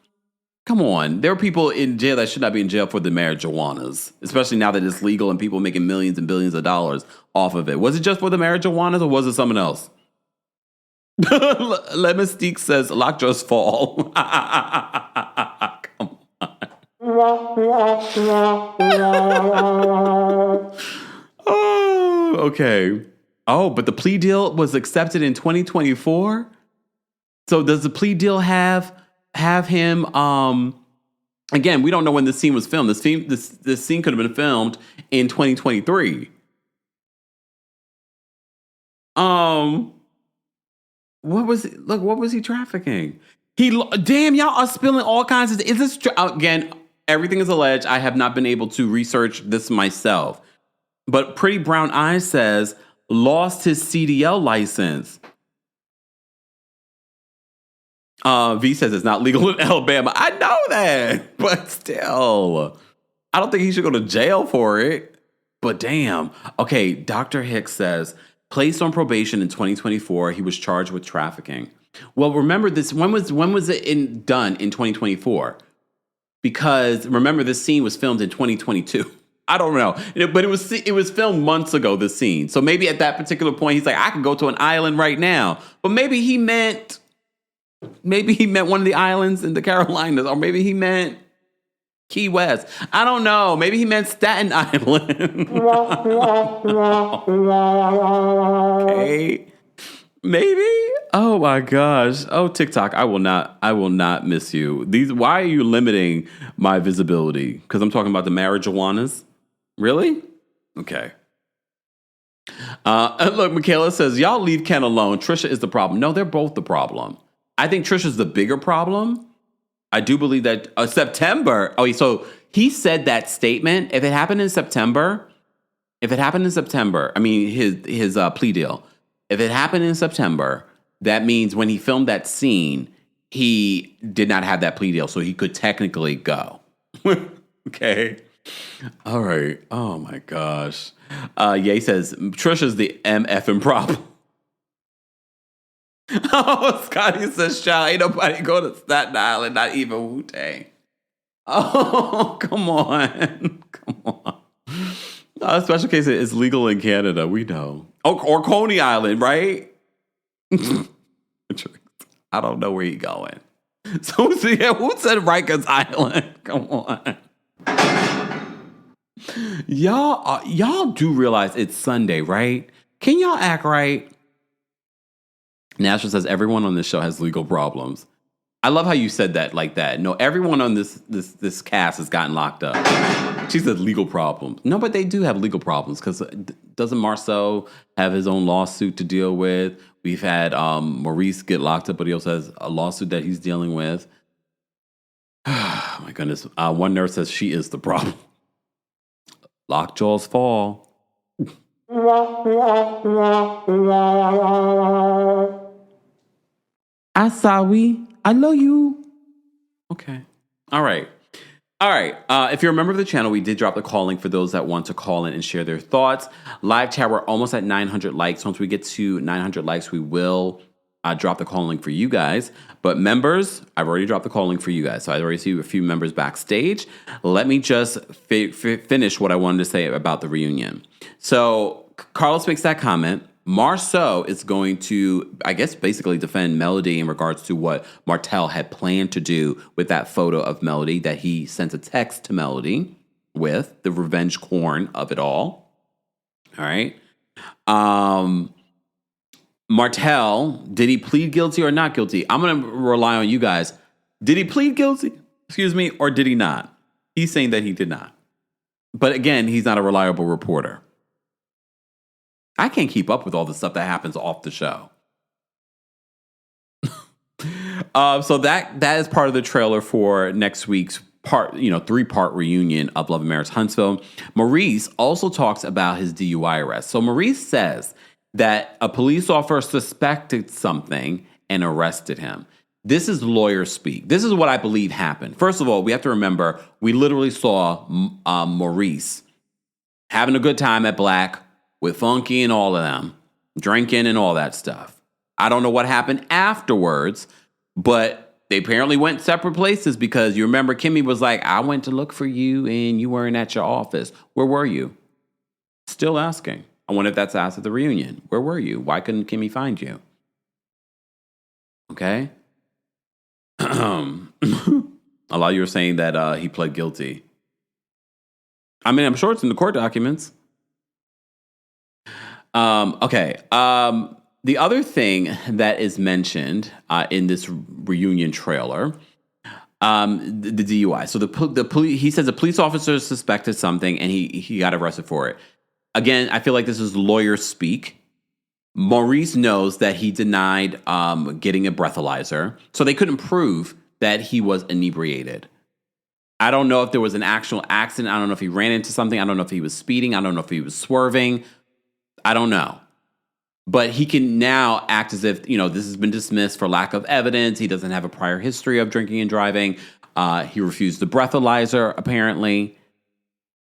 Come on. There are people in jail that should not be in jail for the marijuanas, especially now that it's legal and people making millions and billions of dollars off of it. Was it just for the marijuanas or was it something else? Let Mystique says Lockjaw's fall. Come on. Oh, okay. Oh, but the plea deal was accepted in 2024? So does the plea deal have him again, we don't know when this scene was filmed. This scene could have been filmed in 2023. What was he trafficking? Damn, y'all are spilling all kinds of, is this again, everything is alleged. I have not been able to research this myself. But Pretty Brown Eyes says lost his CDL license. V says it's not legal in Alabama. I know that, but still, I don't think he should go to jail for it. But damn. Okay, Dr. Hicks says, placed on probation in 2024, he was charged with trafficking. Well, remember this. When was it done in 2024? Because remember, this scene was filmed in 2022. I don't know, but it was filmed months ago. The scene, so maybe at that particular point, he's like, I can go to an island right now. But maybe he meant one of the islands in the Carolinas, or maybe he meant Key West. I don't know. Maybe he meant Staten Island. Okay. Maybe. Oh my gosh. Oh, TikTok. I will not miss you. Why are you limiting my visibility? Because I'm talking about the marijuanas? Really? Okay. Look, Michaela says, y'all leave Ken alone. Trisha is the problem. No, they're both the problem. I think Trisha's the bigger problem. I do believe that September. Oh, so he said that statement. If it happened in September, I mean, his plea deal. If it happened in September, that means when he filmed that scene, he did not have that plea deal, so he could technically go. Okay. All right. Oh my gosh. Ye says Trisha's the MFing problem. Oh, Scotty says, "Child, ain't nobody go to Staten Island, not even Wu-Tang." Oh, come on. Special case is legal in Canada. We know. Oh, or Coney Island, right? I don't know where he's going. So yeah, who said Rikers Island? Come on. Y'all do realize it's Sunday, right? Can y'all act right? Nashville says everyone on this show has legal problems. I love how you said that like that. No, everyone on this cast has gotten locked up. She said legal problems. No, but they do have legal problems because doesn't Marceau have his own lawsuit to deal with? We've had Maurice get locked up, but he also has a lawsuit that he's dealing with. Oh my goodness. One nurse says she is the problem. Lockjaw's fall. I love you. Okay. All right. If you're a member of the channel, we did drop the call link for those that want to call in and share their thoughts. Live chat, we're almost at 900 likes. Once we get to 900 likes, we will drop the call link for you guys. But members, I've already dropped the call link for you guys. So I already see a few members backstage. Let me just finish what I wanted to say about the reunion. So Carlos makes that comment. Marceau is going to, I guess, basically defend Melody in regards to what Martell had planned to do with that photo of Melody that he sent a text to Melody, with, the revenge corn of it all. All right. Martell, did he plead guilty or not guilty? I'm going to rely on you guys. Did he plead guilty? Excuse me, or did he not? He's saying that he did not. But again, he's not a reliable reporter. I can't keep up with all the stuff that happens off the show. So that is part of the trailer for next week's three-part reunion of Love and Marriage Huntsville. Maurice also talks about his DUI arrest. So Maurice says that a police officer suspected something and arrested him. This is lawyer speak. This is what I believe happened. First of all, we have to remember, we literally saw Maurice having a good time at Black with Funky and all of them, drinking and all that stuff. I don't know what happened afterwards, but they apparently went separate places because you remember Kimmy was like, I went to look for you and you weren't at your office. Where were you? Still asking. I wonder if that's asked at the reunion. Where were you? Why couldn't Kimmy find you? Okay. A lot of you are saying that he pled guilty. I mean, I'm sure it's in the court documents. Okay. The other thing that is mentioned in this reunion trailer, the DUI. So the police, he says a police officer suspected something and he got arrested for it. Again, I feel like this is lawyer speak. Maurice knows that he denied getting a breathalyzer, so they couldn't prove that he was inebriated. I don't know if there was an actual accident. I don't know if he ran into something. I don't know if he was speeding. I don't know if he was swerving. I don't know. But he can now act as if, this has been dismissed for lack of evidence. He doesn't have a prior history of drinking and driving. He refused the breathalyzer, apparently.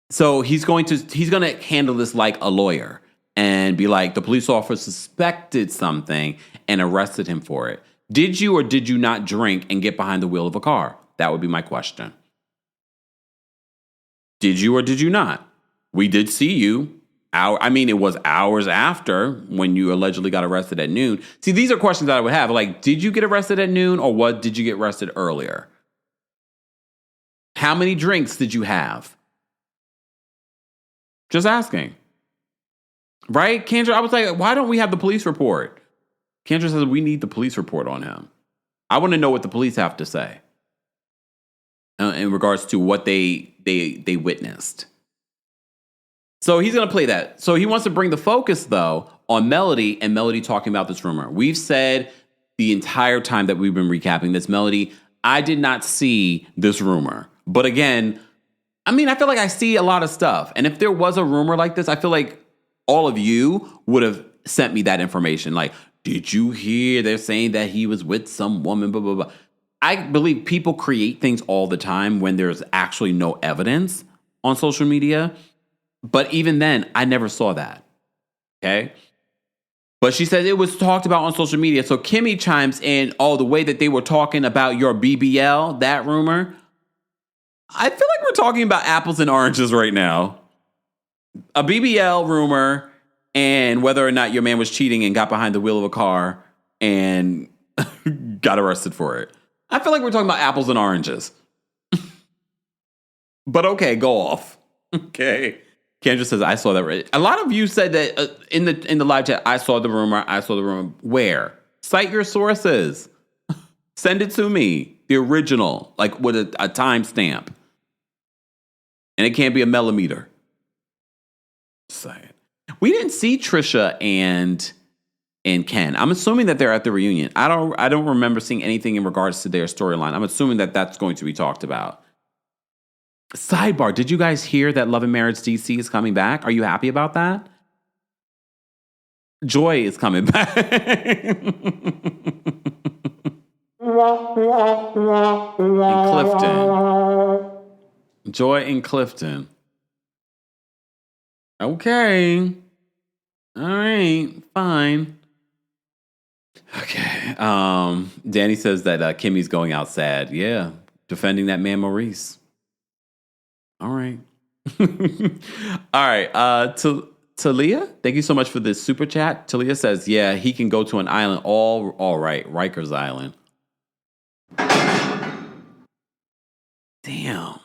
So he's going to handle this like a lawyer and be like, the police officer suspected something and arrested him for it. Did you or did you not drink and get behind the wheel of a car? That would be my question. Did you or did you not? We did see you. It was hours after when you allegedly got arrested at noon. See, these are questions that I would have. Like, did you get arrested at noon or did you get arrested earlier? How many drinks did you have? Just asking. Right? Kendra, I was like, why don't we have the police report? Kendra says we need the police report on him. I want to know what the police have to say in regards to what they witnessed. So he's going to play that. So he wants to bring the focus, though, on Melody and Melody talking about this rumor. We've said the entire time that we've been recapping this, Melody, I did not see this rumor. But again, I feel like I see a lot of stuff. And if there was a rumor like this, I feel like all of you would have sent me that information. Like, did you hear they're saying that he was with some woman, blah, blah, blah. I believe people create things all the time when there's actually no evidence on social media. But even then, I never saw that. Okay? But she said it was talked about on social media. So Kimmy chimes in, the way that they were talking about your BBL, that rumor. I feel like we're talking about apples and oranges right now. A BBL rumor and whether or not your man was cheating and got behind the wheel of a car and got arrested for it. I feel like we're talking about apples and oranges. But okay, go off. Okay. Kendra says, I saw that. Right. A lot of you said that in the live chat, I saw the rumor. Where? Cite your sources. Send it to me. The original, like with a timestamp. And it can't be a millimeter. Say it. We didn't see Trisha and Ken. I'm assuming that they're at the reunion. I don't remember seeing anything in regards to their storyline. I'm assuming that that's going to be talked about. Sidebar, did you guys hear that Love and Marriage DC is coming back? Are you happy about that? Joy is coming back. In Clifton. Joy in Clifton. Okay. All right. Fine. Okay. Danny says that Kimmy's going out sad. Yeah. Defending that man Maurice. All right. All right. Talia, thank you so much for this super chat. Talia says, yeah, he can go to an island. All right. Rikers Island. Damn.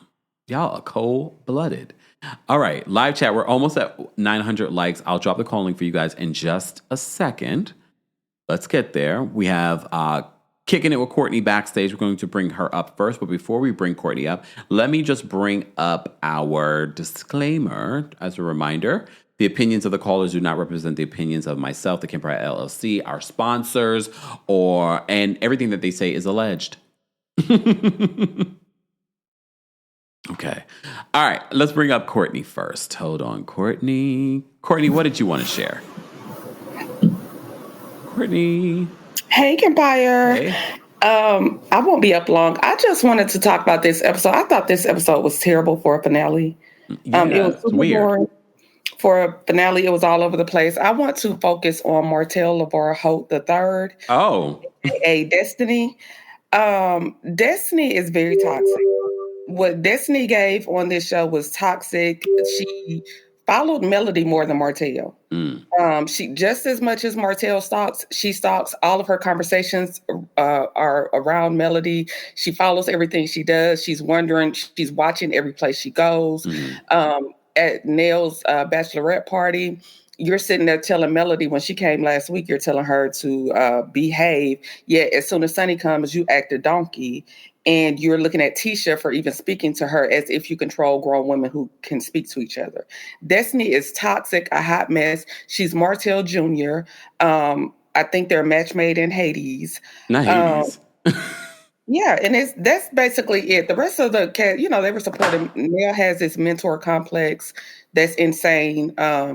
Y'all are cold-blooded. All right, live chat. We're almost at 900 likes. I'll drop the call link for you guys in just a second. Let's get there. We have Kicking It with Courtney backstage. We're going to bring her up first. But before we bring Courtney up, let me just bring up our disclaimer as a reminder. The opinions of the callers do not represent the opinions of myself, TheKempire LLC, our sponsors, and everything that they say is alleged. Okay. All right. Let's bring up Courtney first. Hold on, Courtney. Courtney, what did you want to share? Courtney. Hey, Kempire. Hey. I won't be up long. I just wanted to talk about this episode. I thought this episode was terrible for a finale. Yeah, It was super weird. boring. For a finale, it was all over the place. I want to focus on Martell LeVar Holt III. Oh. A Destiny. Destiny is very toxic. What Destiny gave on this show was toxic. She followed Melody more than Martell. She just as much as Martell stalks, she stalks. All of her conversations are around Melody. She follows everything she does. She's wondering, she's watching every place she goes. At Nell's bachelorette party, you're sitting there telling Melody when she came last week, you're telling her to behave. Yet as soon as Sunny comes, you act a donkey. And you're looking at Tisha for even speaking to her as if you control grown women who can speak to each other. Destiny is toxic, a hot mess. She's Martell Jr. I think they're a match made in Hades. Not Hades. Yeah, and that's basically it. The rest of the cast, they were supporting. Nell has this mentor complex that's insane. I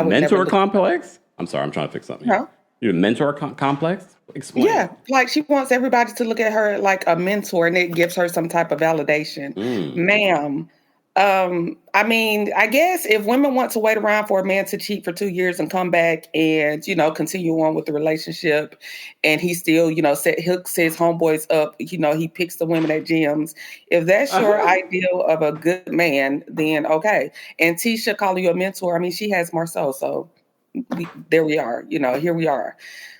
would mentor never complex? I'm sorry, I'm trying to fix something. No. Your mentor complex? Explain. Yeah, like she wants everybody to look at her like a mentor, and it gives her some type of validation. Ma'am, I mean, I guess if women want to wait around for a man to cheat for 2 years and come back and, continue on with the relationship, and he still, hooks his homeboys up, he picks the women at gyms. If that's your ideal of a good man, then okay. And Tisha calling you a mentor, I mean, she has Marceau, so there we are, here we are.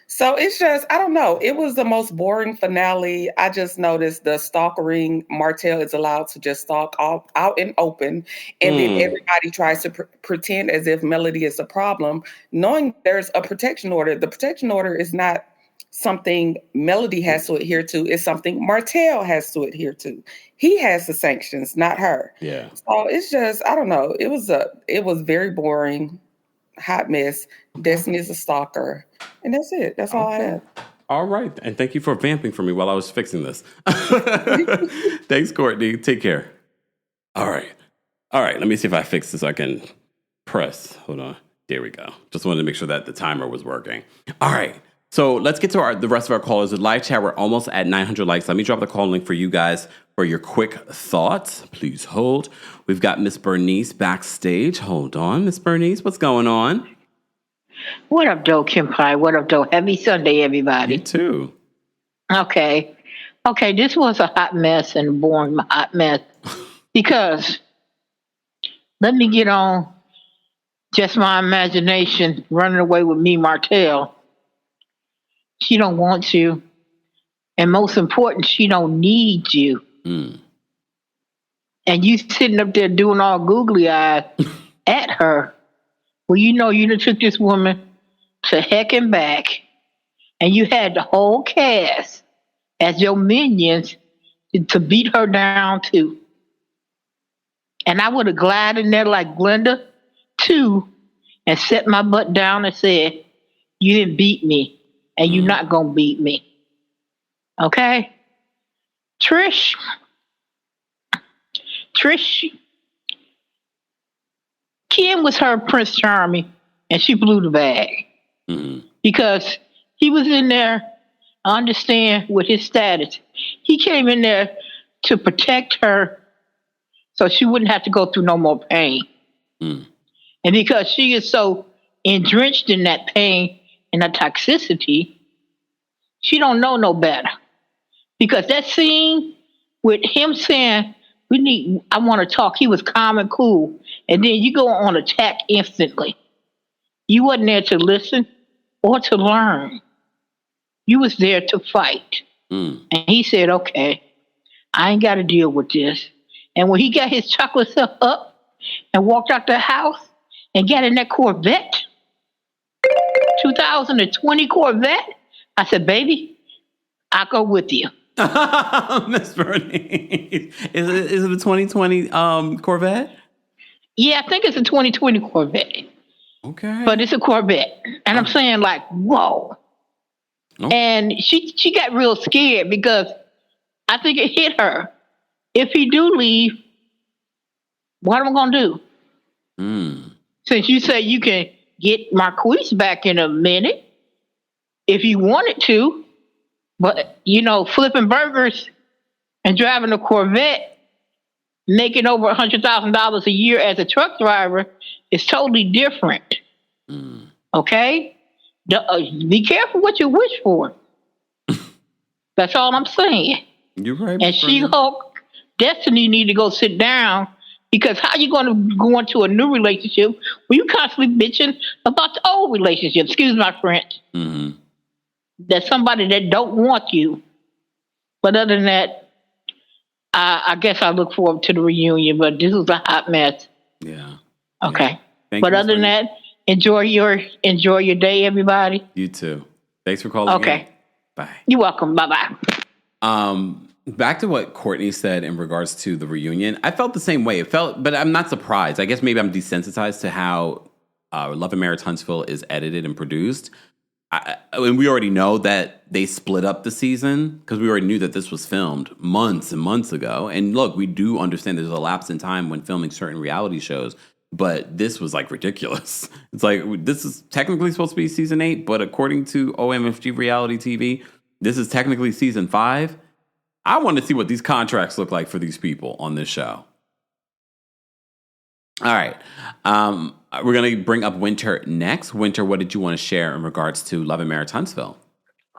So it's just, I don't know. It was the most boring finale. I just noticed the stalkering. Martell is allowed to just stalk out in open. And then everybody tries to pretend as if Melody is a problem, knowing there's a protection order. The protection order is not something Melody has to adhere to. It's something Martell has to adhere to. He has the sanctions, not her. Yeah. So it's just, I don't know. It was very boring. Hot mess. Destiny is a stalker. And that's it. That's all I have. All right. And thank you for vamping for me while I was fixing this. Thanks, Courtney. Take care. All right. Let me see if I fix this so I can press. Hold on. There we go. Just wanted to make sure that the timer was working. All right. So let's get to the rest of our callers. The live chat, we're almost at 900 likes. Let me drop the call link for you guys for your quick thoughts. Please hold. We've got Miss Bernice backstage. Hold on, Miss Bernice. What's going on? What up, though, Kempire? What up, though? Happy Sunday, everybody. Me too. Okay, this was a hot mess and a boring hot mess because let me get on just my imagination running away with me, Martell. She don't want you. And most important, she don't need you. And you sitting up there doing all googly eyes at her. Well, you done took this woman to heck and back, and you had the whole cast as your minions to beat her down too. And I would have glided in there like Glenda too and set my butt down and said, you didn't beat me, and you're not going to beat me. Okay? Trish, Kim was her Prince Charming, and she blew the bag. Because he was in there, I understand, with his status. He came in there to protect her so she wouldn't have to go through no more pain. And because she is so entrenched in that pain and that toxicity, she don't know no better. Because that scene with him saying, I want to talk, he was calm and cool. And then you go on attack instantly. You wasn't there to listen or to learn. You was there to fight. And he said, okay, I ain't got to deal with this. And when he got his chocolate stuff up and walked out the house and got in that Corvette, 2020 Corvette, I said, baby, I'll go with you. Miss Bernice. Is it a 2020 Corvette? Yeah, I think it's a 2020 Corvette. Okay. But it's a Corvette. And I'm saying, like, whoa. Oh. And she got real scared because I think it hit her. If he do leave, what am I going to do? Since you say you can get Marquise back in a minute, if you wanted to, but, flipping burgers and driving a Corvette, making over $100,000 a year as a truck driver is totally different. Okay? Be careful what you wish for. That's all I'm saying. You're right. And She-Hulk, Destiny need to go sit down, because how you going to go into a new relationship when you constantly bitching about the old relationship? Excuse my French. Mm-hmm. That's somebody that don't want you. But other than that, I guess I look forward to the reunion. But this was a hot mess. Yeah. Okay. Yeah. But other than that, enjoy your day, everybody. You too. Thanks for calling. Okay. In. Bye. You're welcome. Bye-bye. Back to what Courtney said in regards to the reunion. I felt the same way. But I'm not surprised. I guess maybe I'm desensitized to how Love and Marriage Huntsville is edited and produced. And we already know that they split up the season because we already knew that this was filmed months and months ago. And look, we do understand there's a lapse in time when filming certain reality shows, but this was like ridiculous. It's like, this is technically supposed to be season 8, but according to OMFG Reality TV, this is technically season 5. I want to see what these contracts look like for these people on this show. All right. We're going to bring up Winter next. Winter, what did you want to share in regards to Love and Marriage Huntsville?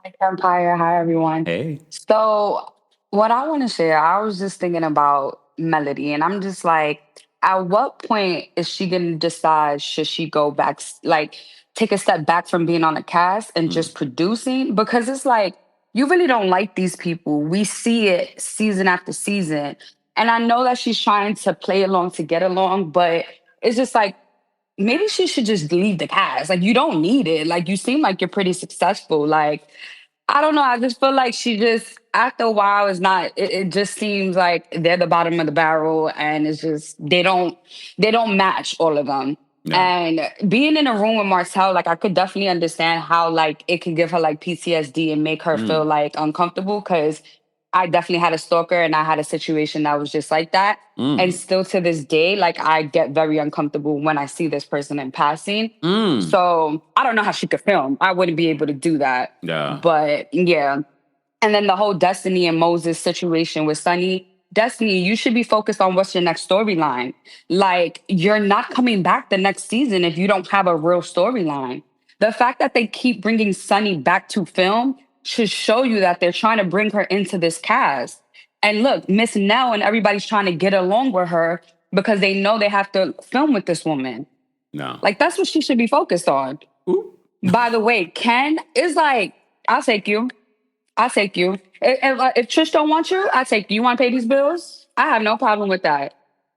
Hi, Kempire. Hi, everyone. Hey. So what I want to share, I was just thinking about Melody, and I'm just like, at what point is she going to decide, should she go back, like take a step back from being on a cast and just producing? Because it's like, you really don't like these people. We see it season after season. And I know that she's trying to play along to get along, but it's just like, maybe she should just leave the cast. Like, you don't need it. Like, you seem like you're pretty successful. Like, I don't know. I just feel like she just, after a while, is not, it just seems like they're the bottom of the barrel, and it's just, they don't match, all of them. No. And being in a room with Martell, like, I could definitely understand how, like, it could give her, like, PTSD and make her feel, like, uncomfortable, because I definitely had a stalker and I had a situation that was just like that. And still to this day, like, I get very uncomfortable when I see this person in passing. So I don't know how she could film. I wouldn't be able to do that. Yeah. But yeah. And then the whole Destiny and Moses situation with Sunny. Destiny, you should be focused on what's your next storyline. Like, you're not coming back the next season if you don't have a real storyline. The fact that they keep bringing Sunny back to film should show you that they're trying to bring her into this cast. And look, Miss Nell and everybody's trying to get along with her because they know they have to film with this woman. No. Like, that's what she should be focused on. Ooh. By the way, Ken is like, I'll take you. I'll take you. If Trish don't want you, I'll take you. You want to pay these bills? I have no problem with that.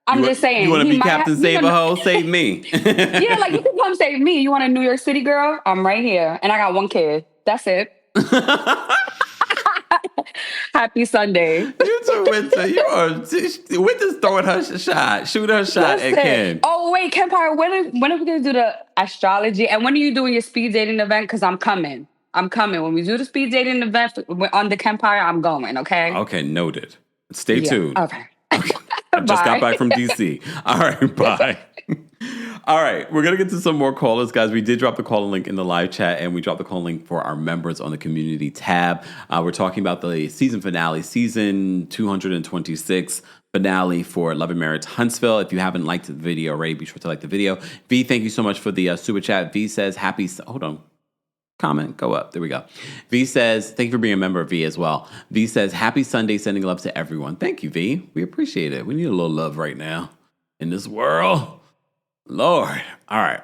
I'm just saying. You want to be Captain Save a Ho? Save me. Yeah, like, you can come save me. You want a New York City girl? I'm right here. And I got 1 kid. That's it. Happy Sunday. You too, Winter. Winter's throwing her shot. Shoot her shot at Ken. Oh, wait, Kempire, when are we going to do the astrology? And when are you doing your speed dating event? Because I'm coming. When we do the speed dating event on TheKempire, I'm going, okay? Okay, noted. Stay tuned. Okay. I just got back from D.C. All right, bye. All right, we're going to get to some more callers, guys. We did drop the call link in the live chat, and we dropped the call link for our members on the community tab. We're talking about the season finale, season 226 finale for Love and Marriage Huntsville. If you haven't liked the video already, be sure to like the video. V, thank you so much for the super chat. V says, hold on. Comment, go up. There we go. V says, thank you for being a member of V as well. V says, happy Sunday, sending love to everyone. Thank you, V. We appreciate it. We need a little love right now in this world. Lord. All right.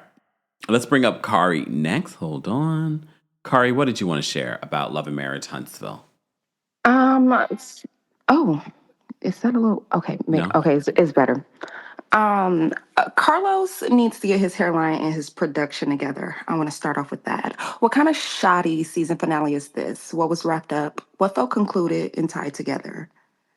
Let's bring up Kari next. Hold on. Kari, what did you want to share about Love and Marriage Huntsville? Is that a little okay? No. Okay, it's better. Carlos needs to get his hairline and his production together. I want to start off with that. What kind of shoddy season finale is this? What was wrapped up? What felt concluded and tied together?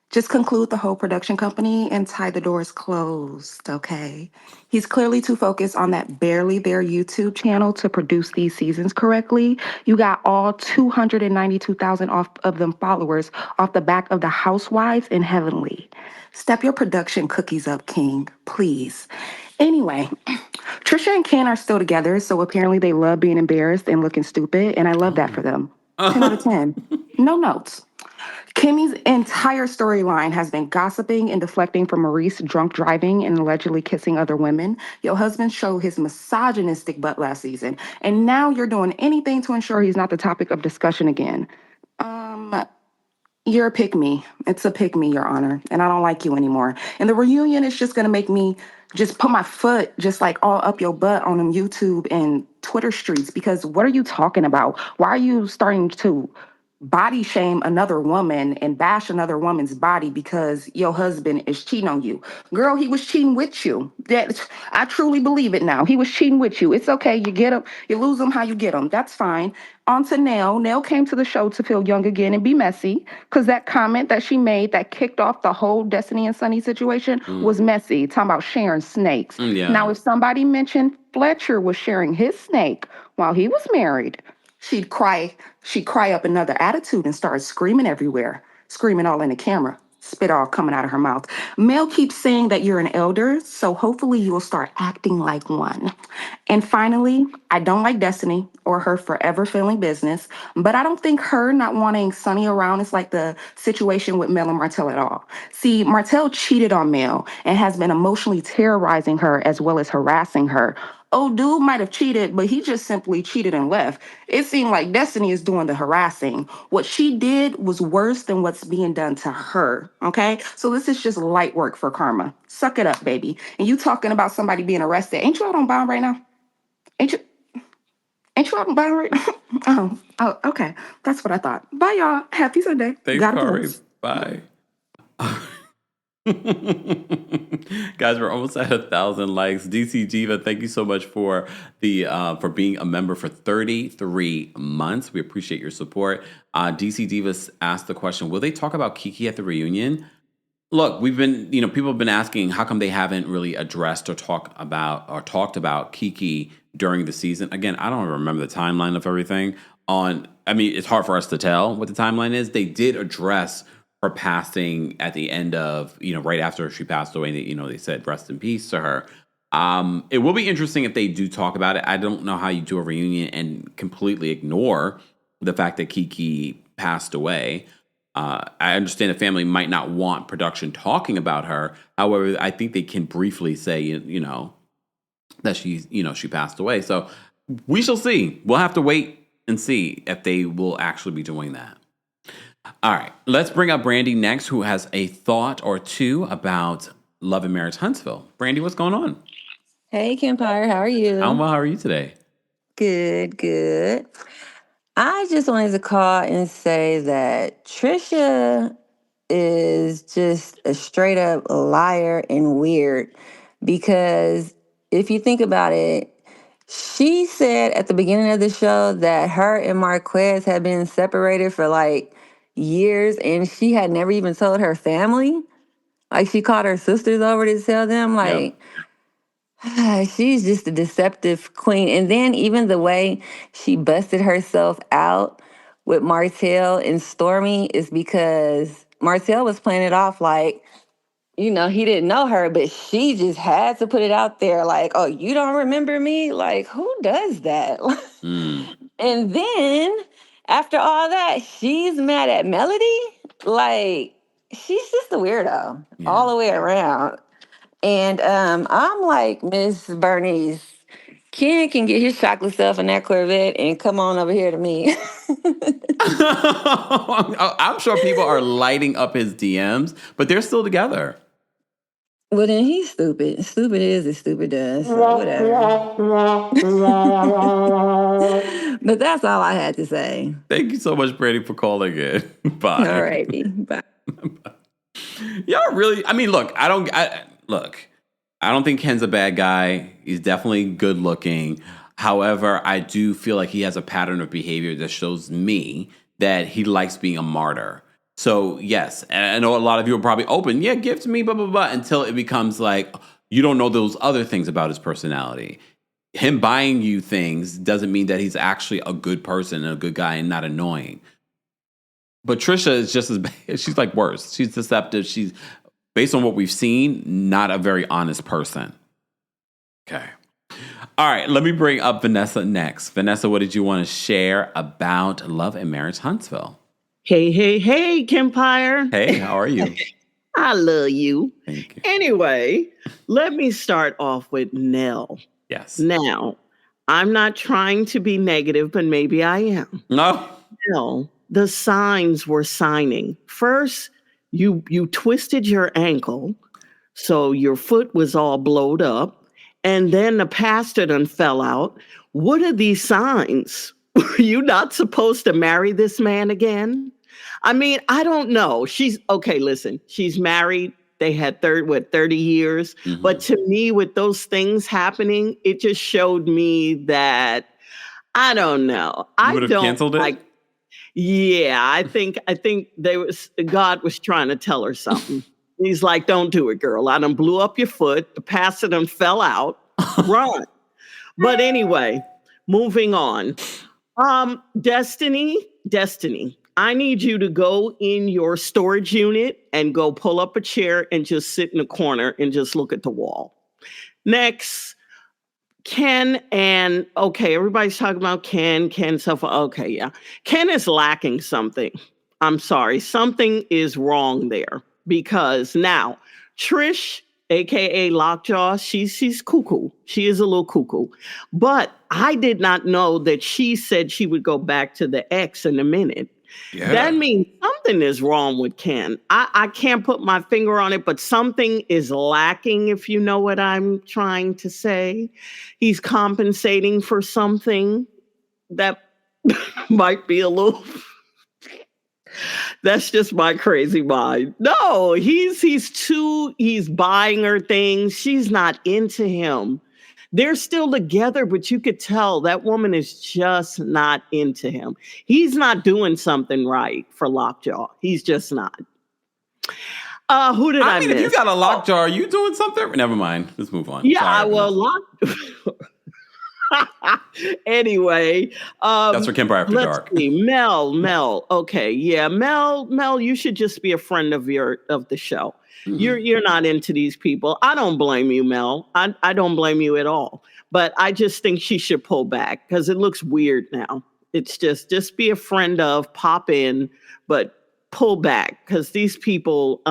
Just conclude the whole production company and tie the doors closed, okay? He's clearly too focused on that barely there YouTube channel to produce these seasons correctly. You got all 292,000 off of them followers off the back of the Housewives in Heavenly. Step your production cookies up, King, please. Anyway, Trisha and Ken are still together, so apparently they love being embarrassed and looking stupid, and I love that for them. 10 out of 10. No notes. Kimmy's entire storyline has been gossiping and deflecting from Maurice drunk driving and allegedly kissing other women. Your husband showed his misogynistic butt last season, and now you're doing anything to ensure he's not the topic of discussion again. You're a pick me. It's a pick me, Your Honor, and I don't like you anymore. And the reunion is just gonna make me just put my foot just like all up your butt on them YouTube and Twitter streets because what are you talking about? Why are you starting to body shame another woman and bash another woman's body because your husband is cheating on you? Girl, he was cheating with you. That I truly believe it now. He was cheating with you. It's okay. You get him, you lose him how you get him. That's fine. On to Nell. Nell came to the show to feel young again and be messy because that comment that she made that kicked off the whole Destiny and Sunny situation was messy. Talking about sharing snakes. Yeah. Now, if somebody mentioned Fletcher was sharing his snake while he was married, she'd cry up another attitude and start screaming everywhere, screaming all in the camera, spit all coming out of her mouth. Mel keeps saying that you're an elder, so hopefully you will start acting like one. And finally, I don't like Destiny or her forever feeling business, but I don't think her not wanting Sonny around is like the situation with Mel and Martell at all. See, Martell cheated on Mel and has been emotionally terrorizing her as well as harassing her. Oh, dude might have cheated, but he just simply cheated and left. It seemed like Destiny is doing the harassing. What she did was worse than what's being done to her, okay? So this is just light work for Karma. Suck it up, baby. And you talking about somebody being arrested. Ain't you out on bond right now? Ain't you out on bond right now? oh, okay. That's what I thought. Bye, y'all. Happy Sunday. Thanks, God Kari. bless. Bye. Guys, we're almost at 1,000 likes. DC Diva, thank you so much for for being a member for 33 months. We appreciate your support. DC Diva asked the question, will they talk about Kiki at the reunion? Look, we've been, people have been asking how come they haven't really addressed or talked about Kiki during the season. Again, I don't remember the timeline of everything. It's hard for us to tell what the timeline is. They did address her passing at the end of, right after she passed away. They said rest in peace to her. It will be interesting if they do talk about it. I don't know how you do a reunion and completely ignore the fact that Kiki passed away. I understand the family might not want production talking about her. However, I think they can briefly say, that she passed away. So we shall see. We'll have to wait and see if they will actually be doing that. All right, let's bring up Brandy next, who has a thought or two about Love and Marriage Huntsville. Brandy, what's going on? Hey, Kempire, how are you? I'm well. How are you today? Good. I just wanted to call and say that Trisha is just a straight up liar and weird because if you think about it, she said at the beginning of the show that her and Marquez had been separated for like years and she had never even told her family. Like she called her sisters over to tell them, like, she's just a deceptive queen. And then even the way she busted herself out with Martell and Stormy is because Martell was playing it off like, he didn't know her, but she just had to put it out there like, oh, you don't remember me? Like, who does that? And then after all that, she's mad at Melody? Like, she's just a weirdo all the way around. And I'm like, Miss Bernice, Ken can get his chocolate stuff in that Corvette and come on over here to me. I'm sure people are lighting up his DMs, but they're still together. Well, then he's stupid. Stupid is as stupid does. So whatever. But that's all I had to say. Thank you so much, Brandy, for calling in. Bye. All righty. Bye. Y'all really, I mean, look, I don't think Ken's a bad guy. He's definitely good looking. However, I do feel like he has a pattern of behavior that shows me that he likes being a martyr. So, yes, and I know a lot of you are probably open, yeah, give to me, blah, blah, blah, until it becomes like, you don't know those other things about his personality. Him buying you things doesn't mean that he's actually a good person and a good guy and not annoying. But Trisha is just as bad. She's like worse. She's deceptive. She's, based on what we've seen, not a very honest person. Okay. All right, let me bring up Vanessa next. Vanessa, what did you want to share about Love and Marriage Huntsville? Hey, Kempire. Hey, how are you? I love you. Thank you. Anyway, let me start off with Nell. Yes. Now, I'm not trying to be negative, but maybe I am. No. Nell, the signs were signing. First, you twisted your ankle, so your foot was all blowed up. And then the pastor done fell out. What are these signs? Were you not supposed to marry this man again? I mean, I don't know. Listen, she's married. They had 30 years. Mm-hmm. But to me, with those things happening, it just showed me that, I don't know. You would have canceled it? Yeah, I think God was trying to tell her something. He's like, don't do it, girl. I done blew up your foot. The pastor done fell out. Run. But anyway, moving on. Destiny, I need you to go in your storage unit and go pull up a chair and just sit in the corner and just look at the wall. Next, Ken and, okay, everybody's talking about Ken stuff. Okay, yeah. Ken is lacking something. I'm sorry. Something is wrong there. Because now, Trish, a.k.a. Lockjaw, she's cuckoo. She is a little cuckoo. But I did not know that she said she would go back to the ex in a minute. Yeah. That means something is wrong with Ken. I can't put my finger on it, but something is lacking, if you know what I'm trying to say. He's compensating for something that might be a little... That's just my crazy mind. No, he's buying her things. She's not into him. They're still together, but you could tell that woman is just not into him. He's not doing something right for Lockjaw. He's just not. Who did I miss? If you got a Lockjaw, are you doing something? Never mind. Let's move on. Yeah, Anyway, that's for Kempire After Dark. See. Mel. Okay, yeah, Mel. You should just be a friend of the show. Mm-hmm. You're not into these people. I don't blame you, Mel. I don't blame you at all. But I just think she should pull back because it looks weird now. It's just be a friend of, pop in, but pull back because these people,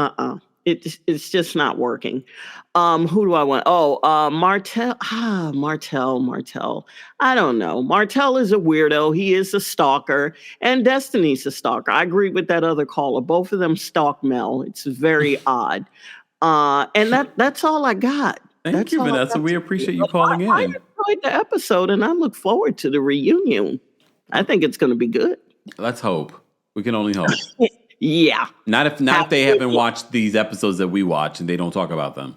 it's just not working. Who do I want? Martell. Martell. I don't know. Martell is a weirdo. He is a stalker, and Destiny's a stalker. I agree with that other caller. Both of them stalk Mel. It's very odd. And that's all I got. Thank you, Vanessa. We appreciate you calling in. I enjoyed the episode, and I look forward to the reunion. I think it's going to be good. Let's hope. We can only hope. Yeah. Not if they haven't watched these episodes that we watch and they don't talk about them.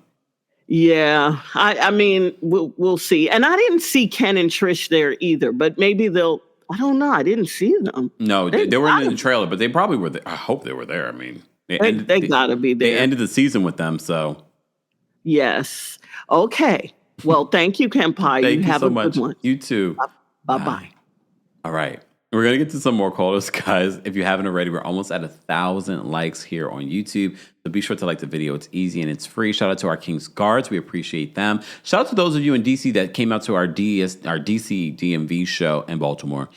Yeah. I mean, we'll see. And I didn't see Ken and Trish there either, but maybe I don't know. I didn't see them. No, they were in the trailer, but they probably were there. I hope they were there. I mean, they got to be there. They ended the season with them, so. Yes. Okay. Well, thank you, Kempire. Thank you have so a much. Good one. You too. Bye-bye. All right. We're going to get to some more callers, guys. If you haven't already, we're almost at 1,000 likes here on YouTube. So be sure to like the video. It's easy and it's free. Shout out to our King's Guards. We appreciate them. Shout out to those of you in DC that came out to our DC DMV show in Baltimore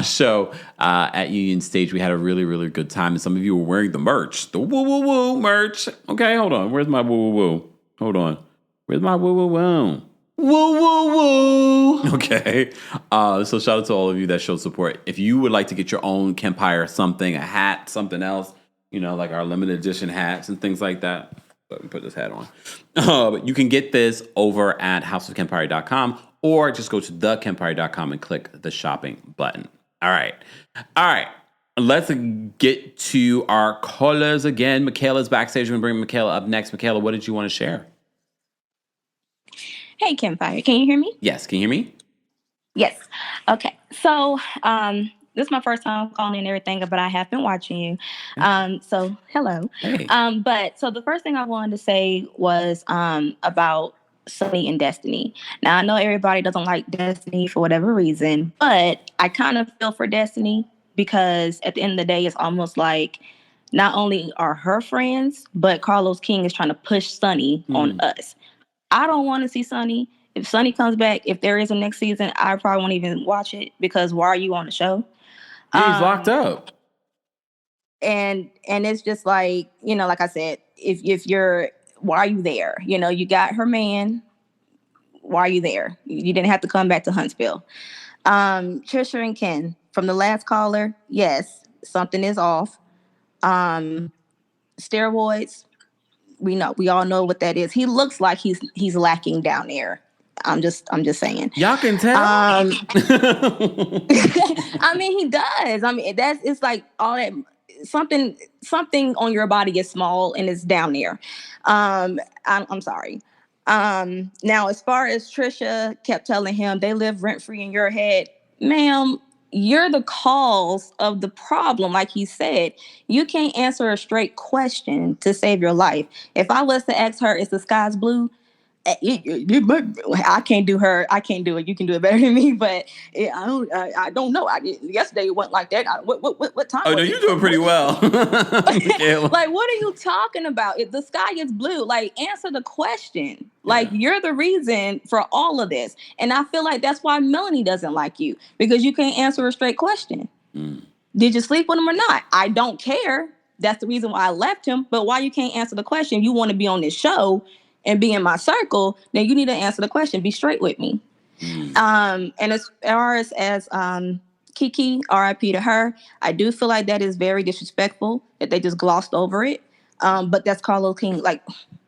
show at Union Stage. We had a really, really good time. And some of you were wearing the merch, the woo woo woo merch. Okay, hold on. Where's my woo woo woo? Hold on. Where's my woo woo woo? Woo, woo, woo. Okay. So shout out to all of you that showed support. If you would like to get your own Kempire something, a hat, something else, like our limited edition hats and things like that. Let me put this hat on. But you can get this over at houseofkempire.com or just go to TheKempire.com and click the shopping button. All right. let's get to our callers again. Michaela's backstage. We're going to bring Michaela up next. Michaela, what did you want to share? Hey, Kempire. Can you hear me? Yes. Can you hear me? Yes. Okay. So, this is my first time calling and everything, but I have been watching you. So hello. Hey. But so the first thing I wanted to say was about Sunny and Destiny. Now I know everybody doesn't like Destiny for whatever reason, but I kind of feel for Destiny because at the end of the day, it's almost like not only are her friends, but Carlos King is trying to push Sunny on us. I don't want to see Sunny. If Sunny comes back, if there is a next season, I probably won't even watch it because why are you on the show? Yeah, he's locked up. And it's just like, you know, like I said, if you're, why are you there? You know, you got her man. Why are you there? You didn't have to come back to Huntsville. Trisha and Ken, from the last caller, yes, something is off. Steroids, we all know what that is. He looks like he's lacking down there. I'm just saying. Y'all can tell. I mean, he does. I mean, it's like all that something on your body is small and it's down there. I'm sorry. Now, as far as Trisha kept telling him they live rent free in your head, ma'am, you're the cause of the problem. Like he said, you can't answer a straight question to save your life. If I was to ask her, is the sky's blue? I can't do her. I can't do it. You can do it better than me. But I don't know. Yesterday it went like that. What time? Oh no, you're doing pretty well. Like, what are you talking about? If the sky is blue, like, answer the question. Like, you're the reason for all of this. And I feel like that's why Melanie doesn't like you, because you can't answer a straight question. Did you sleep with him or not? I don't care. That's the reason why I left him. But why you can't answer the question? You want to be on this show and be in my circle, then you need to answer the question. Be straight with me. And as far as Kiki, RIP to her, I do feel like that is very disrespectful that they just glossed over it. But that's Carlos King. Like,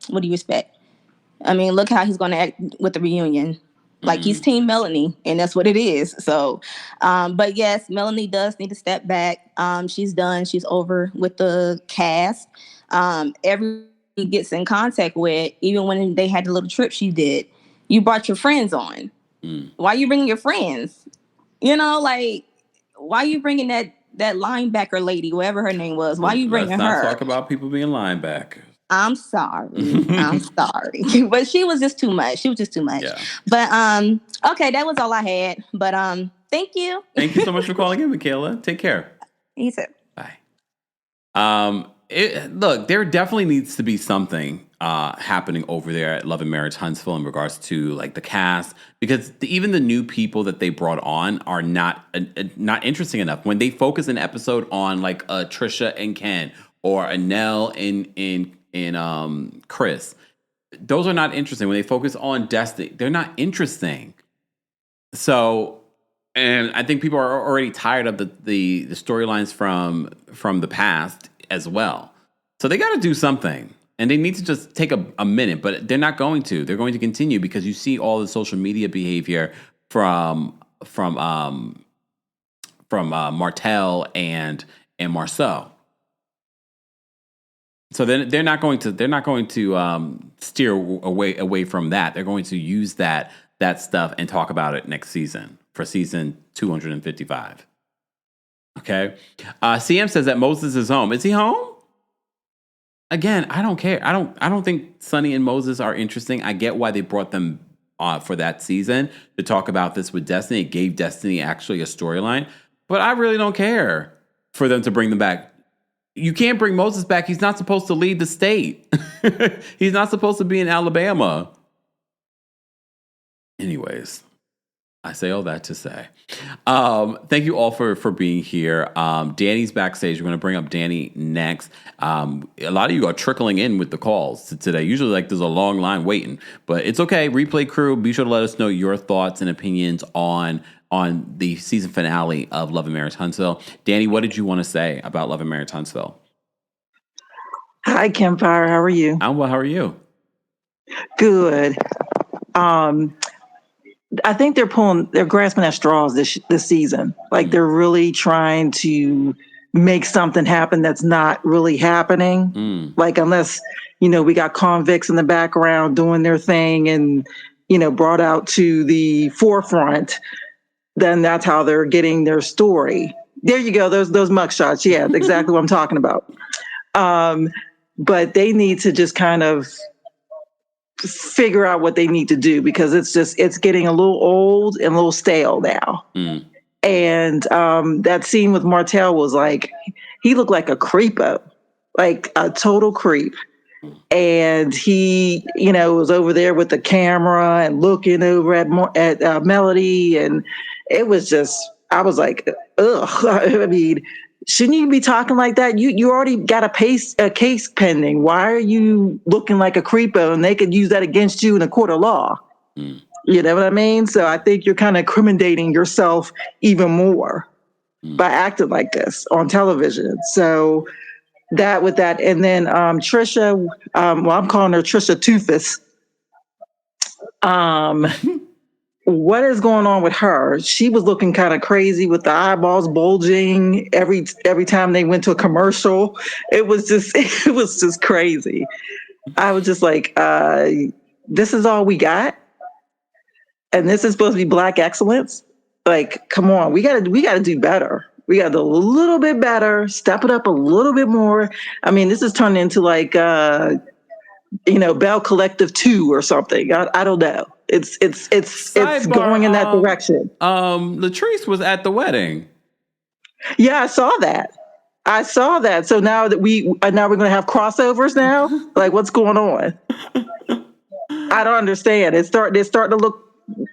what do you expect? I mean, look how he's going to act with the reunion. Like, he's Team Melanie, and that's what it is. So, but yes, Melanie does need to step back. She's done. She's over with the cast. Every he gets in contact with, even when they had the little trip she did, you brought your friends on. Why are you bringing your friends? You know, like, why are you bringing that linebacker lady, whatever her name was? Why are you bringing her? Let's not talk about people being linebackers. I'm sorry. I'm sorry. But she was just too much. Yeah. But okay, that was all I had. But thank you. Thank you so much for calling in, Michaela. Take care. You too. Bye. Look, there definitely needs to be something happening over there at Love and Marriage Huntsville in regards to like the cast, because even the new people that they brought on are not interesting enough. When they focus an episode on like Trisha and Ken or a Nell and Chris, those are not interesting. When they focus on Destiny, they're not interesting. So, and I think people are already tired of the storylines from the past as well. So they got to do something, and they need to just take a minute, but they're not going to. They're going to continue because you see all the social media behavior from Martell and Marceau. So then they're not going to steer away from that. They're going to use that stuff and talk about it next season for season 255. Okay. CM says that Moses is home. Is he home? Again, I don't care. I don't think Sonny and Moses are interesting. I get why they brought them for that season to talk about this with Destiny. It gave Destiny actually a storyline, but I really don't care for them to bring them back. You can't bring Moses back. He's not supposed to lead the state. He's not supposed to be in Alabama. Anyways, I say all that to say, thank you all for being here. Danny's backstage. We're going to bring up Danny next. A lot of you are trickling in with the calls today. Usually, like, there's a long line waiting, but it's okay. Replay crew, be sure to let us know your thoughts and opinions on the season finale of Love and Marriage Huntsville. Danny, what did you want to say about Love and Marriage Huntsville? Hi, Kempire. How are you? I'm well. How are you? Good. I think they're grasping at straws this season. Like, they're really trying to make something happen that's not really happening. Like, unless, we got convicts in the background doing their thing and, brought out to the forefront, then that's how they're getting their story. There you go. Those mugshots. Yeah, exactly what I'm talking about. But they need to just kind of figure out what they need to do, because it's getting a little old and a little stale now. And that scene with Martell was like, he looked like a creepo, like a total creep. And he, was over there with the camera and looking over at Melody. And it was just, I was like, ugh. I mean, shouldn't you be talking like that? You already got a case pending. Why are you looking like a creepo? And they could use that against you in a court of law. You know what I mean? So I think you're kind of incriminating yourself even more by acting like this on television. So that with that. And then Trisha, I'm calling her Trisha Toothus. What is going on with her? She was looking kind of crazy with the eyeballs bulging every time they went to a commercial. It was just crazy. I was just like, this is all we got? And this is supposed to be Black excellence? Like, come on, we gotta do better. We got to do a little bit better, step it up a little bit more. I mean, this is turning into like, Bell Collective 2 or something. I don't know. It's going in that direction. Latrice was at the wedding. Yeah, I saw that. So now that we're going to have crossovers now. Like, what's going on? I don't understand. It's starting to look.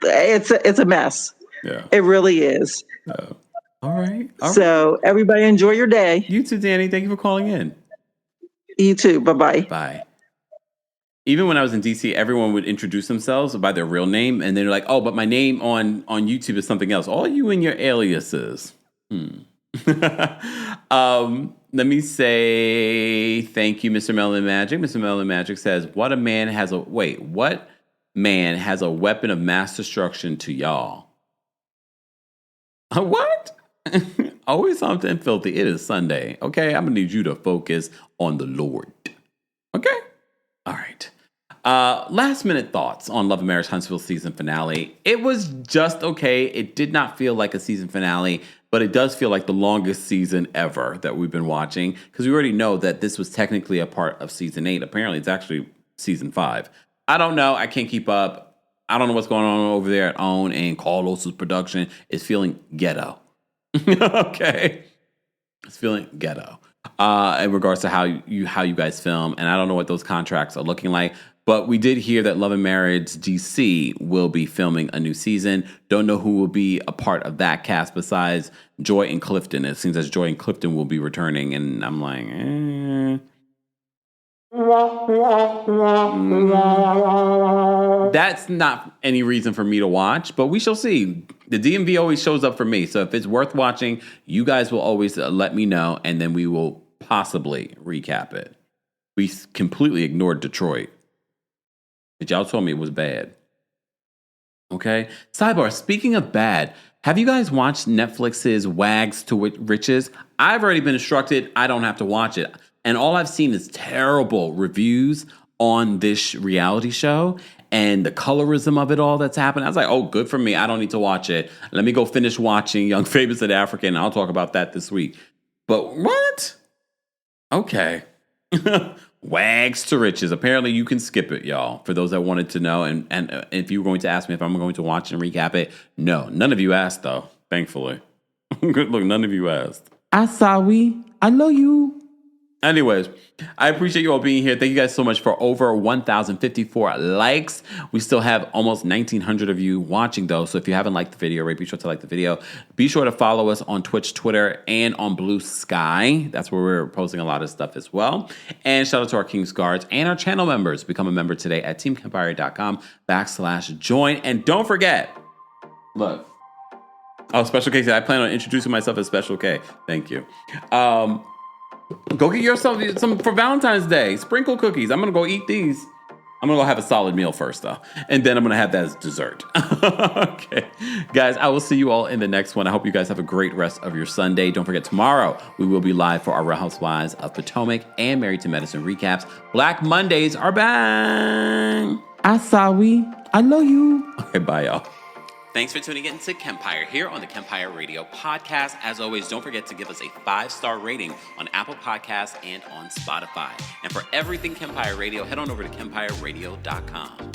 It's a mess. Yeah, it really is. All right. So everybody enjoy your day. You too, Danny. Thank you for calling in. You too. Bye-bye. Bye. Even when I was in DC, everyone would introduce themselves by their real name. And they're like, oh, but my name on YouTube is something else. All you and your aliases. Let me say thank you, Mr. Melon Magic. Mr. Melon Magic says, what man has a weapon of mass destruction to y'all? What? Always something filthy. It is Sunday. Okay, I'm gonna need you to focus on the Lord. Okay? All right. Last minute thoughts on Love and Marriage Huntsville season finale. It was just okay. It did not feel like a season finale, but it does feel like the longest season ever that we've been watching, because we already know that this was technically a part of season 8. Apparently, it's actually season 5. I don't know. I can't keep up. I don't know what's going on over there at OWN, and Carlos's production is feeling ghetto. Okay. It's feeling ghetto in regards to how you guys film. And I don't know what those contracts are looking like. But we did hear that Love and Marriage DC will be filming a new season. Don't know who will be a part of that cast besides Joy and Clifton. It seems as Joy and Clifton will be returning. And I'm like, That's not any reason for me to watch, but we shall see. The DMV always shows up for me. So if it's worth watching, you guys will always let me know, and then we will possibly recap it. We completely ignored Detroit, but y'all told me it was bad. Okay. Sidebar, speaking of bad, have you guys watched Netflix's Wags to Riches? I've already been instructed I don't have to watch it. And all I've seen is terrible reviews on this reality show and the colorism of it all that's happened. I was like, oh, good for me. I don't need to watch it. Let me go finish watching Young, Famous, and African. I'll talk about that this week. But what? Okay. Wags to Riches. Apparently you can skip it, y'all, for those that wanted to know. And if you were going to ask me if I'm going to watch and recap it, no. None of you asked, though, thankfully. Good look, none of you asked. Asawi, I love you. Anyways, I appreciate you all being here. Thank you guys so much for over 1,054 likes. We still have almost 1,900 of you watching, though. So if you haven't liked the video, right, be sure to like the video. Be sure to follow us on Twitch, Twitter, and on Blue Sky. That's where we're posting a lot of stuff as well. And shout out to our King's Guards and our channel members. Become a member today at TheKempire.com/join. And don't forget, look. Oh, Special K. I plan on introducing myself as Special K. Thank you. Go get yourself some for Valentine's Day. Sprinkle cookies. I'm going to go eat these. I'm going to go have a solid meal first, though. And then I'm going to have that as dessert. Okay. Guys, I will see you all in the next one. I hope you guys have a great rest of your Sunday. Don't forget, tomorrow we will be live for our Real Housewives of Potomac and Married to Medicine recaps. Black Mondays are back. I love you. Okay, bye, y'all. Thanks for tuning in to Kempire here on the Kempire Radio Podcast. As always, don't forget to give us a 5-star rating on Apple Podcasts and on Spotify. And for everything Kempire Radio, head on over to KempireRadio.com.